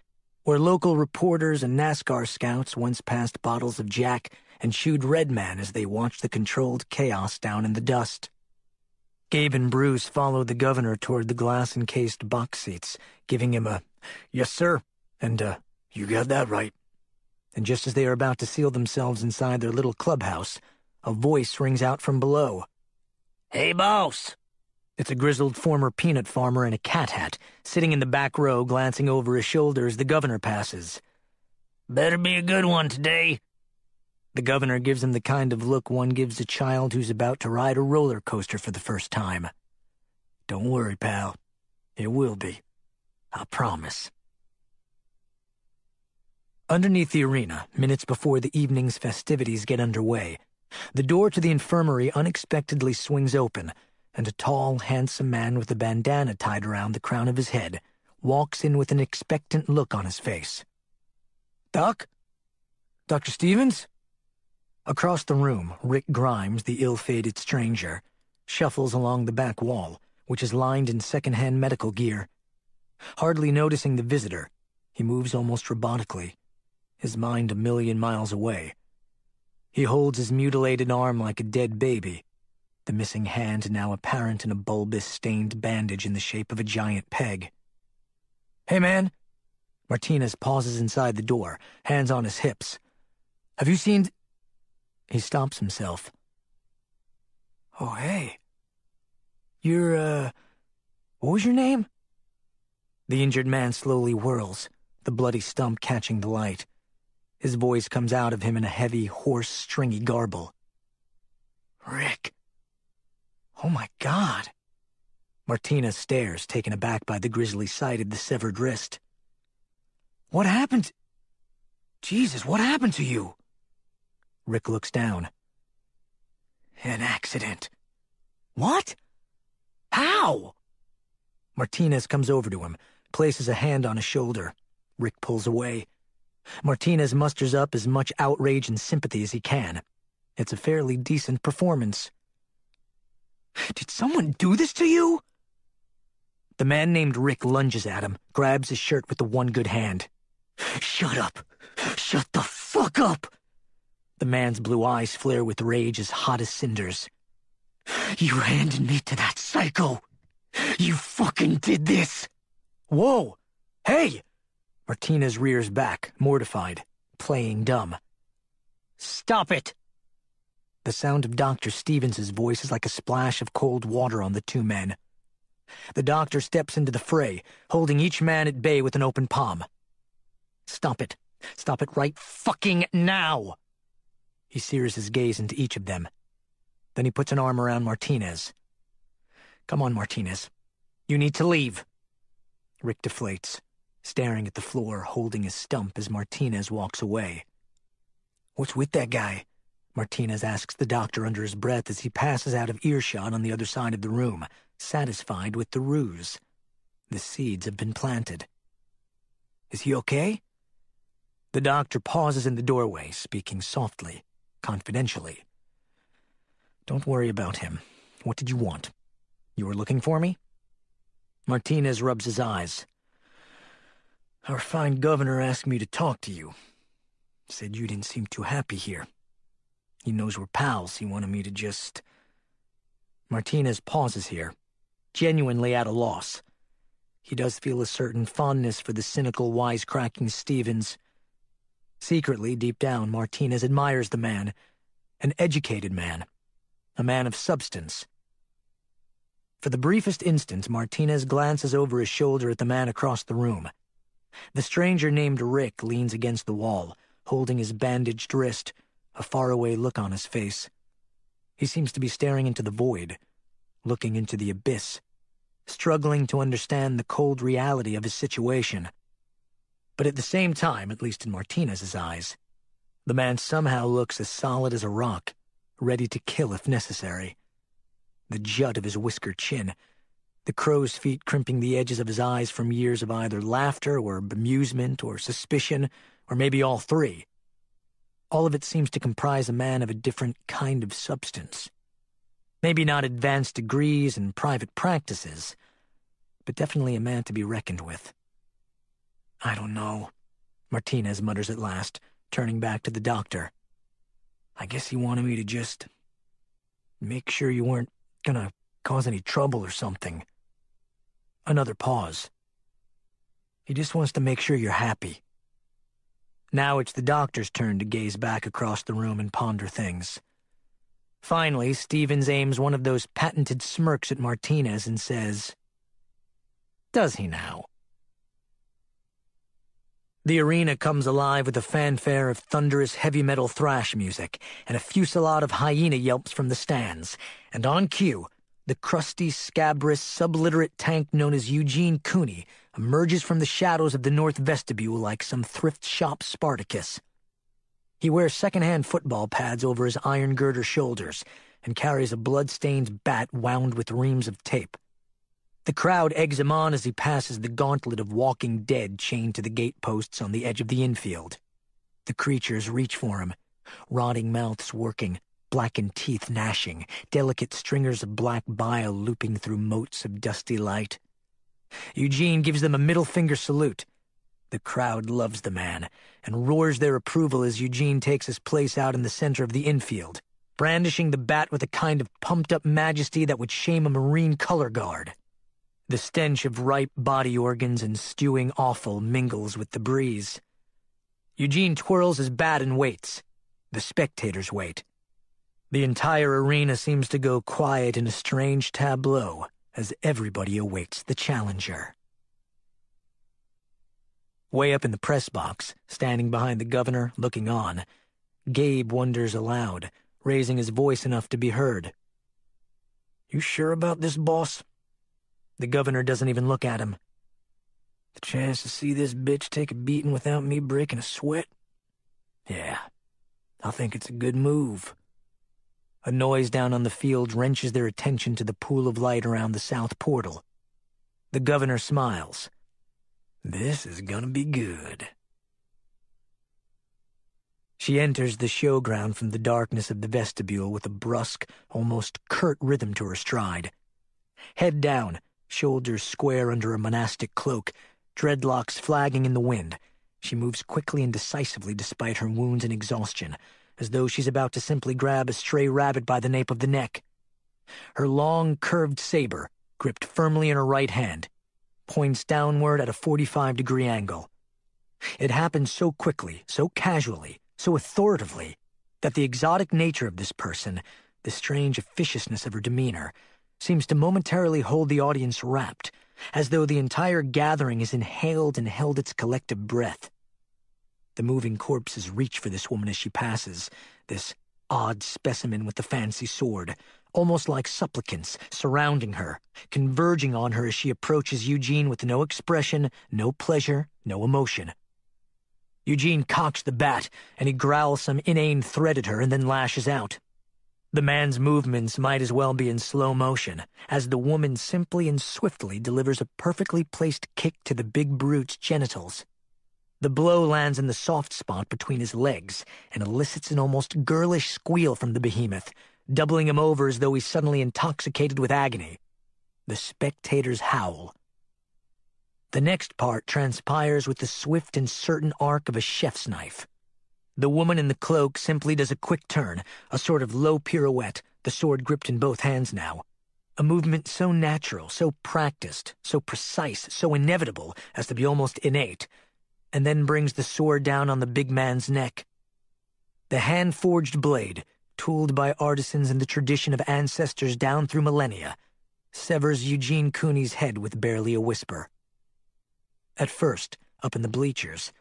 Speaker 1: where local reporters and NASCAR scouts once passed bottles of Jack and chewed Red Man as they watched the controlled chaos down in the dust. Gabe and Bruce follow the governor toward the glass-encased box seats, giving him a, "Yes, sir," and "You got that right." And just as they are about to seal themselves inside their little clubhouse, a voice rings out from below. "Hey, boss!" It's a grizzled former peanut farmer in a cat hat, sitting in the back row glancing over his shoulder as the governor passes. "Better be a good one today." The governor gives him the kind of look one gives a child who's about to ride a roller coaster for the first time. "Don't worry, pal. It will be. I promise." Underneath the arena, minutes before the evening's festivities get underway, the door to the infirmary unexpectedly swings open, and a tall, handsome man with a bandana tied around the crown of his head walks in with an expectant look on his face. "Doc? Dr. Stevens?" Across the room, Rick Grimes, the ill-fated stranger, shuffles along the back wall, which is lined in second-hand medical gear. Hardly noticing the visitor, he moves almost robotically, his mind a million miles away. He holds his mutilated arm like a dead baby, the missing hand now apparent in a bulbous, stained bandage in the shape of a giant peg. "Hey, man." Martinez pauses inside the door, hands on his hips. "Have you seen—" He stops himself. "Oh, hey. You're, what was your name?" The injured man slowly whirls, the bloody stump catching the light. His voice comes out of him in a heavy, hoarse, stringy garble. "Rick. Oh my God." Martinez stares, taken aback by the grisly sight of the severed wrist. "What happened? Jesus, what happened to you?" Rick looks down. "An accident." "What? How?" Martinez comes over to him, places a hand on his shoulder. Rick pulls away. Martinez musters up as much outrage and sympathy as he can. It's a fairly decent performance. "Did someone do this to you?" The man named Rick lunges at him, grabs his shirt with the one good hand. "Shut up! Shut the fuck up!" The man's blue eyes flare with rage as hot as cinders. "You handed me to that psycho! You fucking did this!" "Whoa! Hey!" Martinez rears back, mortified, playing dumb. "Stop it!" The sound of Dr. Stevens' voice is like a splash of cold water on the two men. The doctor steps into the fray, holding each man at bay with an open palm. "Stop it. Stop it right fucking now!" He sears his gaze into each of them. Then he puts an arm around Martinez. "Come on, Martinez. You need to leave." Rick deflates, staring at the floor, holding his stump as Martinez walks away. "What's with that guy?" Martinez asks the doctor under his breath as he passes out of earshot on the other side of the room, satisfied with the ruse. The seeds have been planted. "Is he okay?" The doctor pauses in the doorway, speaking softly, confidentially. "Don't worry about him. What did you want? You were looking for me?" Martinez rubs his eyes. "Our fine governor asked me to talk to you. Said you didn't seem too happy here. He knows we're pals. He wanted me to just..." Martinez pauses here, genuinely at a loss. He does feel a certain fondness for the cynical, wisecracking Stevens. Secretly, deep down, Martinez admires the man, an educated man, a man of substance. For the briefest instant, Martinez glances over his shoulder at the man across the room. The stranger named Rick leans against the wall, holding his bandaged wrist, a faraway look on his face. He seems to be staring into the void, looking into the abyss, struggling to understand the cold reality of his situation. But at the same time, at least in Martinez's eyes, the man somehow looks as solid as a rock, ready to kill if necessary. The jut of his whiskered chin, the crow's feet crimping the edges of his eyes from years of either laughter or amusement or suspicion, or maybe all three. All of it seems to comprise a man of a different kind of substance. Maybe not advanced degrees and private practices, but definitely a man to be reckoned with. "I don't know," Martinez mutters at last, turning back to the doctor. "I guess he wanted me to just make sure you weren't gonna cause any trouble or something." Another pause. "He just wants to make sure you're happy." Now it's the doctor's turn to gaze back across the room and ponder things. Finally, Stevens aims one of those patented smirks at Martinez and says, "Does he now?" The arena comes alive with a fanfare of thunderous heavy metal thrash music and a fusillade of hyena yelps from the stands, and on cue, the crusty, scabrous, subliterate tank known as Eugene Cooney emerges from the shadows of the north vestibule like some thrift shop Spartacus. He wears second-hand football pads over his iron girder shoulders and carries a blood-stained bat wound with reams of tape. The crowd eggs him on as he passes the gauntlet of walking dead chained to the gateposts on the edge of the infield. The creatures reach for him, rotting mouths working, blackened teeth gnashing, delicate stringers of black bile looping through motes of dusty light. Eugene gives them a middle-finger salute. The crowd loves the man and roars their approval as Eugene takes his place out in the center of the infield, brandishing the bat with a kind of pumped-up majesty that would shame a Marine color guard. The stench of ripe body organs and stewing offal mingles with the breeze. Eugene twirls his bat and waits. The spectators wait. The entire arena seems to go quiet in a strange tableau as everybody awaits the challenger. Way up in the press box, standing behind the governor, looking on, Gabe wonders aloud, raising his voice enough to be heard. "You sure about this, boss?" The governor doesn't even look at him. "The chance to see this bitch take a beating without me breaking a sweat? Yeah, I think it's a good move." A noise down on the field wrenches their attention to the pool of light around the south portal. The governor smiles. "This is gonna be good." She enters the showground from the darkness of the vestibule with a brusque, almost curt rhythm to her stride. Head down, shoulders square under a monastic cloak, dreadlocks flagging in the wind, she moves quickly and decisively despite her wounds and exhaustion, as though she's about to simply grab a stray rabbit by the nape of the neck. Her long, curved saber, gripped firmly in her right hand, points downward at a 45-degree angle. It happens so quickly, so casually, so authoritatively, that the exotic nature of this person, the strange officiousness of her demeanor, seems to momentarily hold the audience rapt, as though the entire gathering has inhaled and held its collective breath. The moving corpses reach for this woman as she passes, this odd specimen with the fancy sword, almost like supplicants surrounding her, converging on her as she approaches Eugene with no expression, no pleasure, no emotion. Eugene cocks the bat, and he growls some inane threat at her and then lashes out. The man's movements might as well be in slow motion, as the woman simply and swiftly delivers a perfectly placed kick to the big brute's genitals. The blow lands in the soft spot between his legs and elicits an almost girlish squeal from the behemoth, doubling him over as though he's suddenly intoxicated with agony. The spectators howl. The next part transpires with the swift and certain arc of a chef's knife. The woman in the cloak simply does a quick turn, a sort of low pirouette, the sword gripped in both hands now. A movement so natural, so practiced, so precise, so inevitable as to be almost innate, and then brings the sword down on the big man's neck. The hand-forged blade, tooled by artisans in the tradition of ancestors down through millennia, severs Eugene Cooney's head with barely a whisper. At first, up in the bleachers,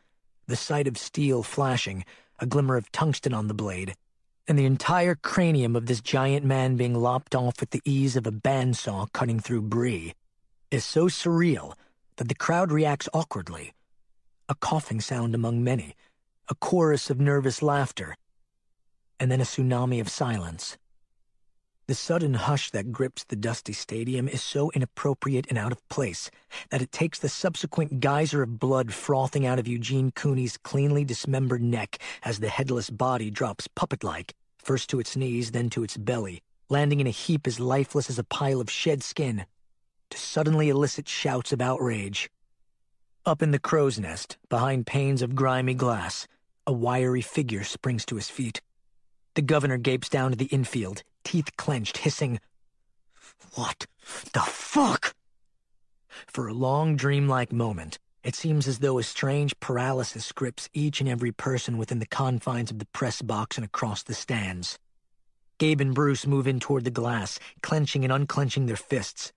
Speaker 1: the sight of steel flashing, a glimmer of tungsten on the blade, and the entire cranium of this giant man being lopped off with the ease of a bandsaw cutting through brie, is so surreal that the crowd reacts awkwardly. A coughing sound among many, a chorus of nervous laughter, and then a tsunami of silence. The sudden hush that grips the dusty stadium is so inappropriate and out of place that it takes the subsequent geyser of blood frothing out of Eugene Cooney's cleanly dismembered neck as the headless body drops puppet-like, first to its knees, then to its belly, landing in a heap as lifeless as a pile of shed skin, to suddenly elicit shouts of outrage. Up in the crow's nest, behind panes of grimy glass, a wiry figure springs to his feet. The governor gapes down to the infield, teeth clenched, hissing, "What the fuck?" For a long, dreamlike moment, it seems as though a strange paralysis grips each and every person within the confines of the press box and across the stands. Gabe and Bruce move in toward the glass, clenching and unclenching their fists.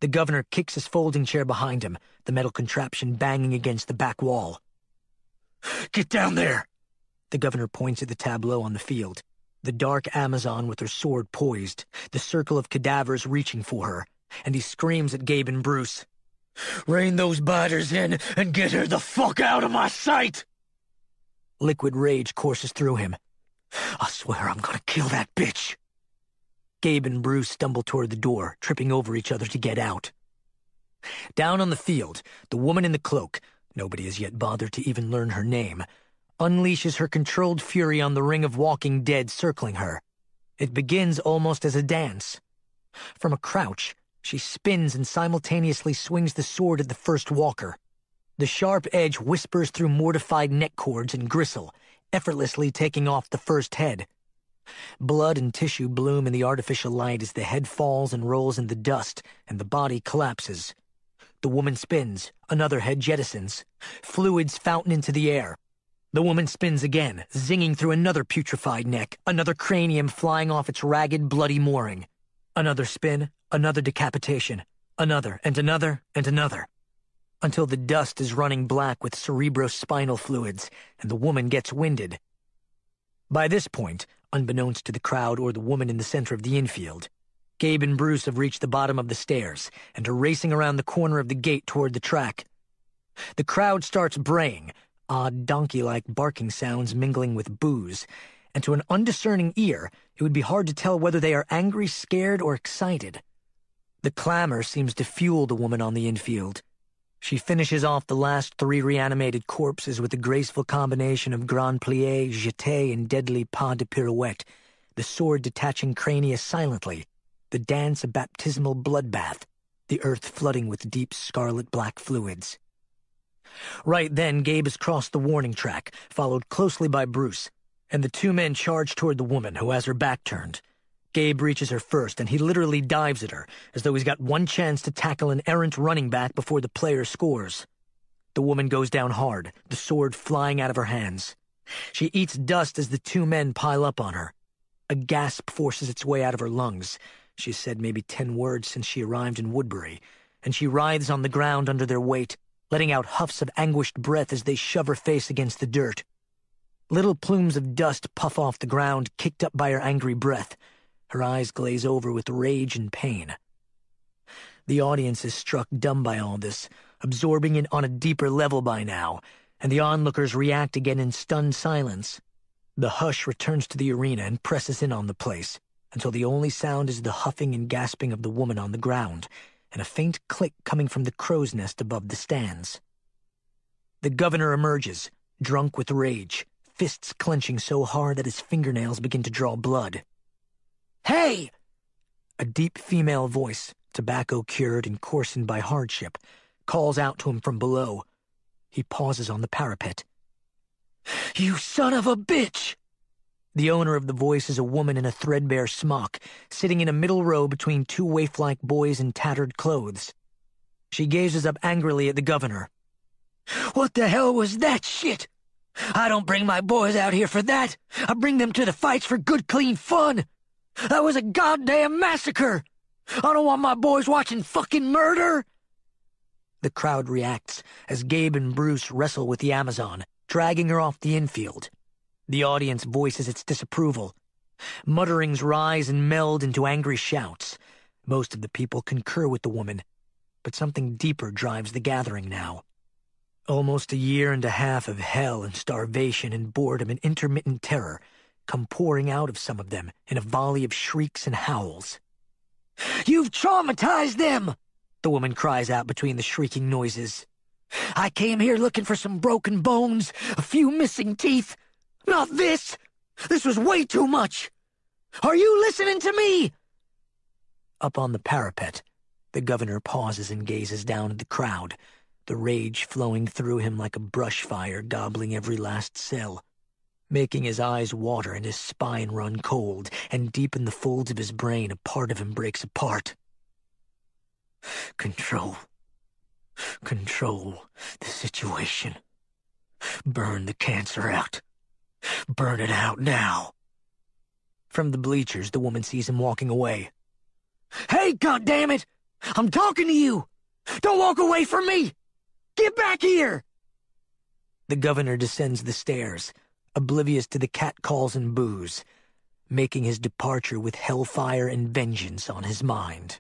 Speaker 1: The governor kicks his folding chair behind him, the metal contraption banging against the back wall. "Get down there!" The governor points at the tableau on the field. The dark Amazon with her sword poised, the circle of cadavers reaching for her, and he screams at Gabe and Bruce, "Rein those biters in and get her the fuck out of my sight!" Liquid rage courses through him. "I swear I'm gonna kill that bitch." Gabe and Bruce stumble toward the door, tripping over each other to get out. Down on the field, the woman in the cloak, nobody has yet bothered to even learn her name, unleashes her controlled fury on the ring of walking dead circling her. It begins almost as a dance. From a crouch, she spins and simultaneously swings the sword at the first walker. The sharp edge whispers through mortified neck cords and gristle, effortlessly taking off the first head. Blood and tissue bloom in the artificial light as the head falls and rolls in the dust and the body collapses. The woman spins, another head jettisons. Fluids fountain into the air. The woman spins again, zinging through another putrefied neck, another cranium flying off its ragged, bloody mooring. Another spin, another decapitation, another and another and another, until the dust is running black with cerebrospinal fluids, and the woman gets winded. By this point, unbeknownst to the crowd or the woman in the center of the infield, Gabe and Bruce have reached the bottom of the stairs and are racing around the corner of the gate toward the track. The crowd starts braying, odd donkey-like barking sounds mingling with boos, and to an undiscerning ear, it would be hard to tell whether they are angry, scared, or excited. The clamor seems to fuel the woman on the infield. She finishes off the last 3 reanimated corpses with a graceful combination of grand plié, jeté, and deadly pas de pirouette, the sword detaching crania silently, the dance a baptismal bloodbath, the earth flooding with deep scarlet-black fluids. Right then, Gabe has crossed the warning track, followed closely by Bruce, and the 2 men charge toward the woman, who has her back turned. Gabe reaches her first, and he literally dives at her, as though he's got one chance to tackle an errant running back before the player scores. The woman goes down hard, the sword flying out of her hands. She eats dust as the 2 men pile up on her. A gasp forces its way out of her lungs. She's said maybe 10 words since she arrived in Woodbury, and she writhes on the ground under their weight, letting out huffs of anguished breath as they shove her face against the dirt. Little plumes of dust puff off the ground, kicked up by her angry breath. Her eyes glaze over with rage and pain. The audience is struck dumb by all this, absorbing it on a deeper level by now, and the onlookers react again in stunned silence. The hush returns to the arena and presses in on the place, until the only sound is the huffing and gasping of the woman on the ground, and a faint click coming from the crow's nest above the stands. The governor emerges, drunk with rage, fists clenching so hard that his fingernails begin to draw blood. "Hey!" A deep female voice, tobacco-cured and coarsened by hardship, calls out to him from below. He pauses on the parapet. "You son of a bitch!" The owner of the voice is a woman in a threadbare smock, sitting in a middle row between two waif-like boys in tattered clothes. She gazes up angrily at the governor. "What the hell was that shit? I don't bring my boys out here for that. I bring them to the fights for good, clean fun. That was a goddamn massacre. I don't want my boys watching fucking murder." The crowd reacts as Gabe and Bruce wrestle with the Amazon, dragging her off the infield. The audience voices its disapproval. Mutterings rise and meld into angry shouts. Most of the people concur with the woman, but something deeper drives the gathering now. Almost a year and a half of hell and starvation and boredom and intermittent terror come pouring out of some of them in a volley of shrieks and howls. "You've traumatized them!" the woman cries out between the shrieking noises. "I came here looking for some broken bones, a few missing teeth. Not this! This was way too much! Are you listening to me?" Up on the parapet, the governor pauses and gazes down at the crowd, the rage flowing through him like a brush fire gobbling every last cell, making his eyes water and his spine run cold, and deep in the folds of his brain a part of him breaks apart. Control the situation. Burn the cancer out. Burn it out now. From the bleachers, the woman sees him walking away. "Hey, goddammit! I'm talking to you! Don't walk away from me! Get back here!" The governor descends the stairs, oblivious to the catcalls and boos, making his departure with hellfire and vengeance on his mind.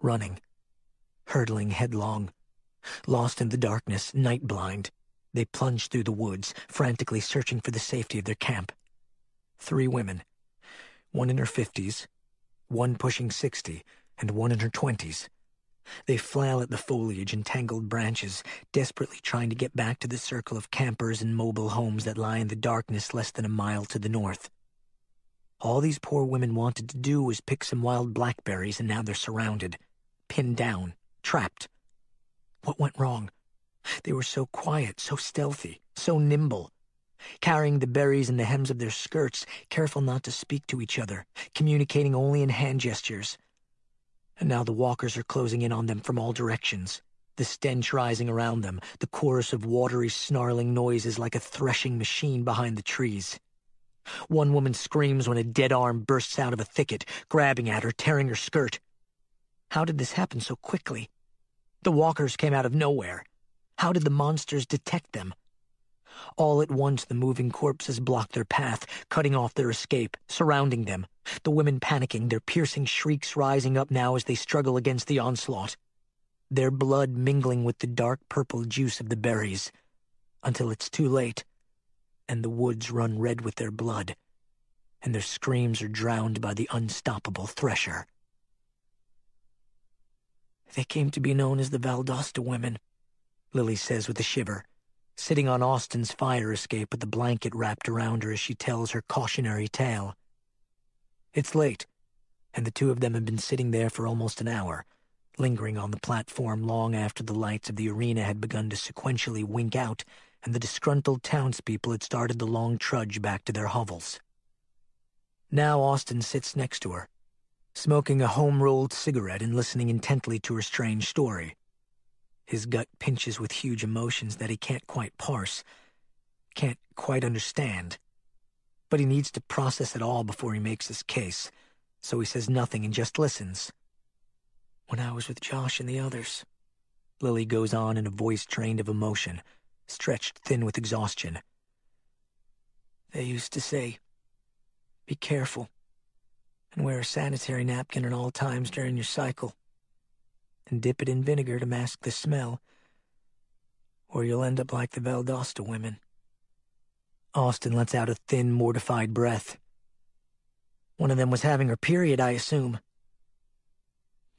Speaker 1: Running, hurtling headlong, lost in the darkness, night-blind, they plunge through the woods, frantically searching for the safety of their camp. 3 women, one in her 50s, one pushing 60, and one in her 20s. They flail at the foliage and tangled branches, desperately trying to get back to the circle of campers and mobile homes that lie in the darkness less than a mile to the north. All these poor women wanted to do was pick some wild blackberries, and now they're surrounded, pinned down, trapped. What went wrong? They were so quiet, so stealthy, so nimble, carrying the berries in the hems of their skirts, careful not to speak to each other, communicating only in hand gestures. And now the walkers are closing in on them from all directions, the stench rising around them, the chorus of watery, snarling noises like a threshing machine behind the trees. One woman screams when a dead arm bursts out of a thicket, grabbing at her, tearing her skirt. How did this happen so quickly? The walkers came out of nowhere. How did the monsters detect them? All at once the moving corpses blocked their path, cutting off their escape, surrounding them, the women panicking, their piercing shrieks rising up now as they struggle against the onslaught, their blood mingling with the dark purple juice of the berries, until it's too late, and the woods run red with their blood, and their screams are drowned by the unstoppable thresher. "They came to be known as the Valdosta women," Lily says with a shiver, sitting on Austin's fire escape with the blanket wrapped around her as she tells her cautionary tale. It's late, and the two of them have been sitting there for almost an hour, lingering on the platform long after the lights of the arena had begun to sequentially wink out and the disgruntled townspeople had started the long trudge back to their hovels. Now Austin sits next to her, smoking a home-rolled cigarette and listening intently to her strange story. His gut pinches with huge emotions that he can't quite parse, can't quite understand. But he needs to process it all before he makes his case, so he says nothing and just listens. "When I was with Josh and the others," Lily goes on in a voice trained of emotion, stretched thin with exhaustion. They used to say, "Be careful, and wear a sanitary napkin at all times during your cycle, and dip it in vinegar to mask the smell, or you'll end up like the Valdosta women." Austin lets out a thin, mortified breath. "One of them was having her period, I assume."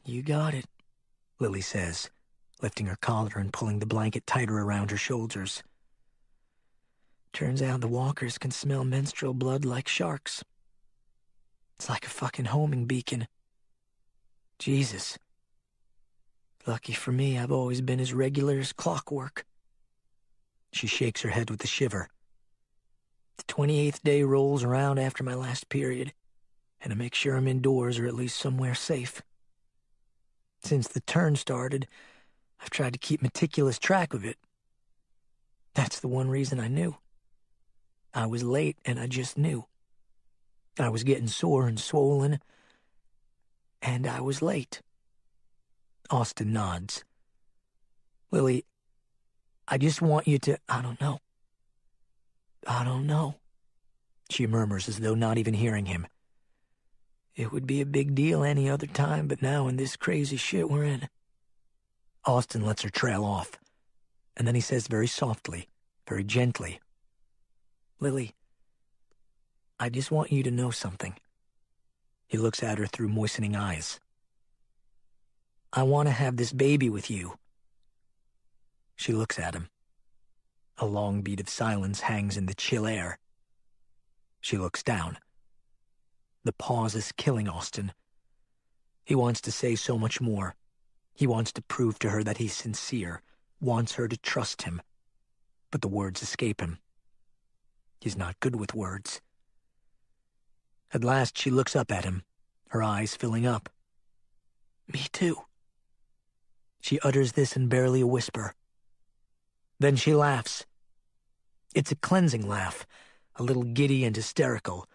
Speaker 1: "You got it," Lily says, lifting her collar and pulling the blanket tighter around her shoulders. "Turns out the walkers can smell menstrual blood like sharks. It's like a fucking homing beacon. Jesus. Lucky for me, I've always been as regular as clockwork." She shakes her head with a shiver. "The 28th day rolls around after my last period, and I make sure I'm indoors or at least somewhere safe. Since the turn started, I've tried to keep meticulous track of it. That's the one reason I knew. I was late, and I just knew. I was getting sore and swollen, and I was late." Austin nods. "Lily, I just want you to—" I don't know, she murmurs as though not even hearing him. "It would be a big deal any other time, but now in this crazy shit we're in." Austin lets her trail off, and then he says very softly, very gently, "Lily, I just want you to know something." He looks at her through moistening eyes. "I want to have this baby with you." She looks at him. A long beat of silence hangs in the chill air. She looks down. The pause is killing Austin. He wants to say so much more. He wants to prove to her that he's sincere, wants her to trust him. But the words escape him. He's not good with words. At last she looks up at him, her eyes filling up. "Me too." She utters this in barely a whisper. Then she laughs. It's a cleansing laugh, a little giddy and hysterical,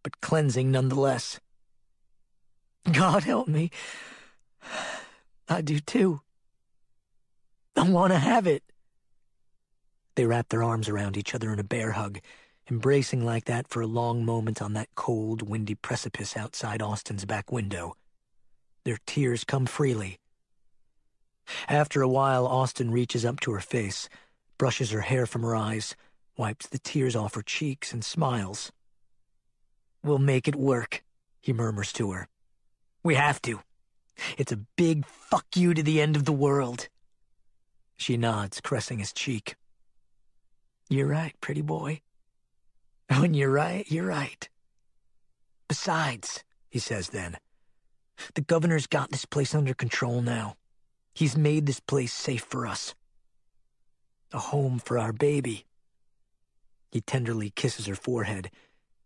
Speaker 1: but cleansing nonetheless. "God help me. I do too. I want to have it." They wrap their arms around each other in a bear hug, embracing like that for a long moment on that cold, windy precipice outside Austin's back window. Their tears come freely. After a while, Austin reaches up to her face, brushes her hair from her eyes, wipes the tears off her cheeks, and smiles. "We'll make it work," he murmurs to her. "We have to. It's a big fuck you to the end of the world." She nods, caressing his cheek. "You're right, pretty boy. When you're right, you're right. Besides," he says then, "the governor's got this place under control now. He's made this place safe for us. A home for our baby." He tenderly kisses her forehead,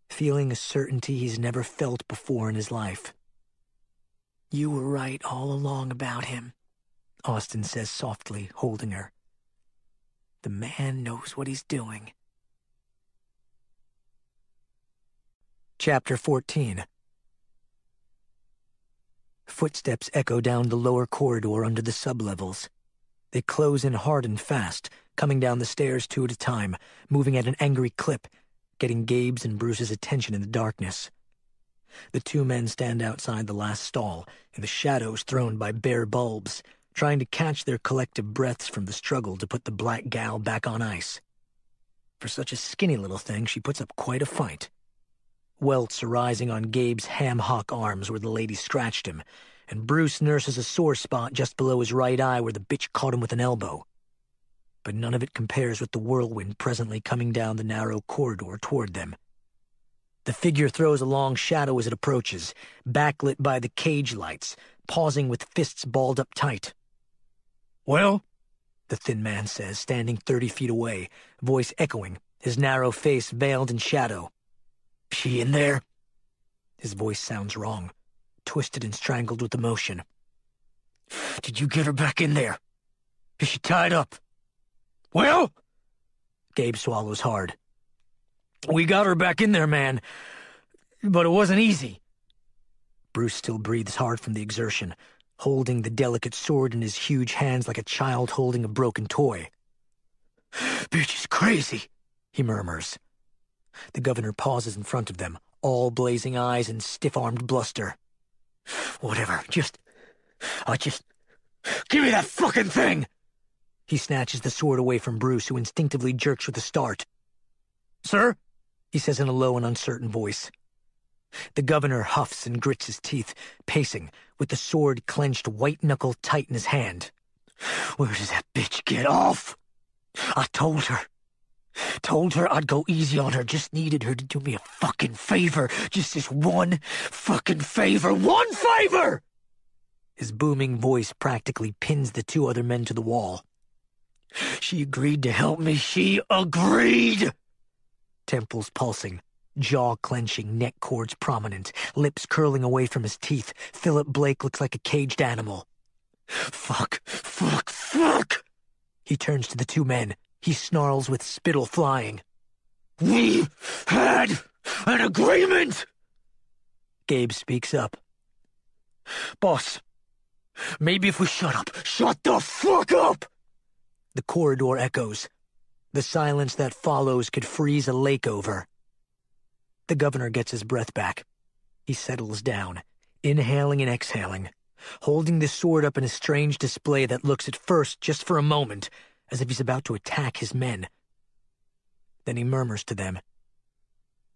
Speaker 1: feeling a certainty he's never felt before in his life. "You were right all along about him," Austin says softly, holding her. "The man knows what he's doing." Chapter 14. Footsteps echo down the lower corridor under the sublevels. They close in hard and fast, coming down the stairs two at a time, moving at an angry clip, getting Gabe's and Bruce's attention in the darkness. The two men stand outside the last stall, in the shadows thrown by bare bulbs, trying to catch their collective breaths from the struggle to put the black gal back on ice. For such a skinny little thing, she puts up quite a fight. Welts arising on Gabe's ham-hock arms where the lady scratched him, and Bruce nurses a sore spot just below his right eye where the bitch caught him with an elbow. But none of it compares with the whirlwind presently coming down the narrow corridor toward them. The figure throws a long shadow as it approaches, backlit by the cage lights, pausing with fists balled up tight. "Well?" the thin man says, standing 30 feet away, voice echoing, his narrow face veiled in shadow. "She in there?" His voice sounds wrong, twisted and strangled with emotion. "Did you get her back in there? Is she tied up?" "Well?" Gabe swallows hard. "We got her back in there, man. But it wasn't easy." Bruce still breathes hard from the exertion, holding the delicate sword in his huge hands like a child holding a broken toy. Bitch is crazy, he murmurs. The governor pauses in front of them, all blazing eyes and stiff-armed bluster. Whatever, give me that fucking thing! He snatches the sword away from Bruce, who instinctively jerks with a start. Sir? He says in a low and uncertain voice. The governor huffs and grits his teeth, pacing, with the sword clenched white-knuckle tight in his hand. Where does that bitch get off? I told her I'd go easy on her, just needed her to do me a fucking favor. Just this one fucking favor. One favor! His booming voice practically pins the two other men to the wall. She agreed to help me. She agreed! Temples pulsing, jaw clenching, neck cords prominent, lips curling away from his teeth. Philip Blake looks like a caged animal. Fuck! He turns to the two men. He snarls with spittle flying. We had an agreement! Gabe speaks up. Boss, maybe if we shut up. Shut the fuck up! The corridor echoes. The silence that follows could freeze a lake over. The governor gets his breath back. He settles down, inhaling and exhaling, holding the sword up in a strange display that looks at first, just for a moment, as if he's about to attack his men. Then he murmurs to them.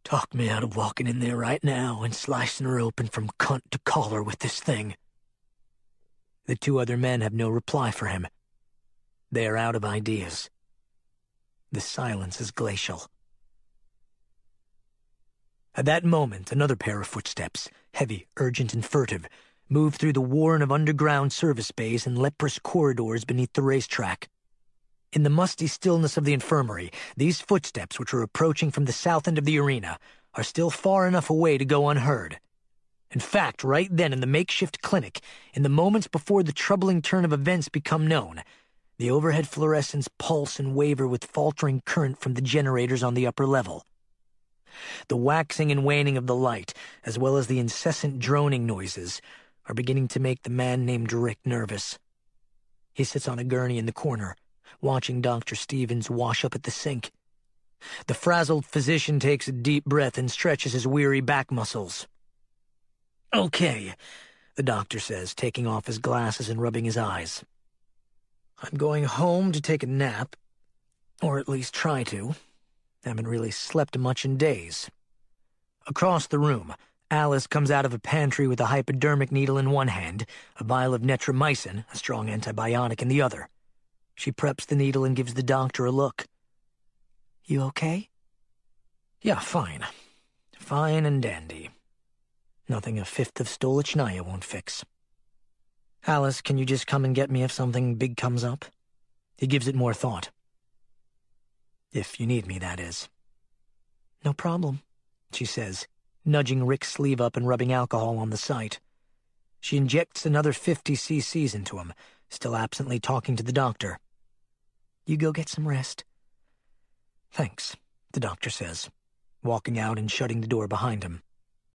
Speaker 1: Talk me out of walking in there right now and slicing her open from cunt to collar with this thing. The two other men have no reply for him. They are out of ideas. The silence is glacial. At that moment, another pair of footsteps, heavy, urgent, and furtive, move through the warren of underground service bays and leprous corridors beneath the racetrack. In the musty stillness of the infirmary, these footsteps, which are approaching from the south end of the arena, are still far enough away to go unheard. In fact, right then in the makeshift clinic, in the moments before the troubling turn of events become known, the overhead fluorescents pulse and waver with faltering current from the generators on the upper level. The waxing and waning of the light, as well as the incessant droning noises, are beginning to make the man named Rick nervous. He sits on a gurney in the corner, watching Dr. Stevens wash up at the sink. The frazzled physician takes a deep breath and stretches his weary back muscles. Okay, the doctor says, taking off his glasses and rubbing his eyes. I'm going home to take a nap, or at least try to. Haven't really slept much in days. Across the room, Alice comes out of a pantry with a hypodermic needle in one hand, a vial of netromycin, a strong antibiotic, in the other. She preps the needle and gives the doctor a look. You okay? Yeah, fine. Fine and dandy. Nothing a fifth of Stolichnaya won't fix. Alice, can you just come and get me if something big comes up? He gives it more thought. If you need me, that is. No problem, she says, nudging Rick's sleeve up and rubbing alcohol on the site. She injects another 50 cc's into him, still absently talking to the doctor. You go get some rest. Thanks, the doctor says, walking out and shutting the door behind him.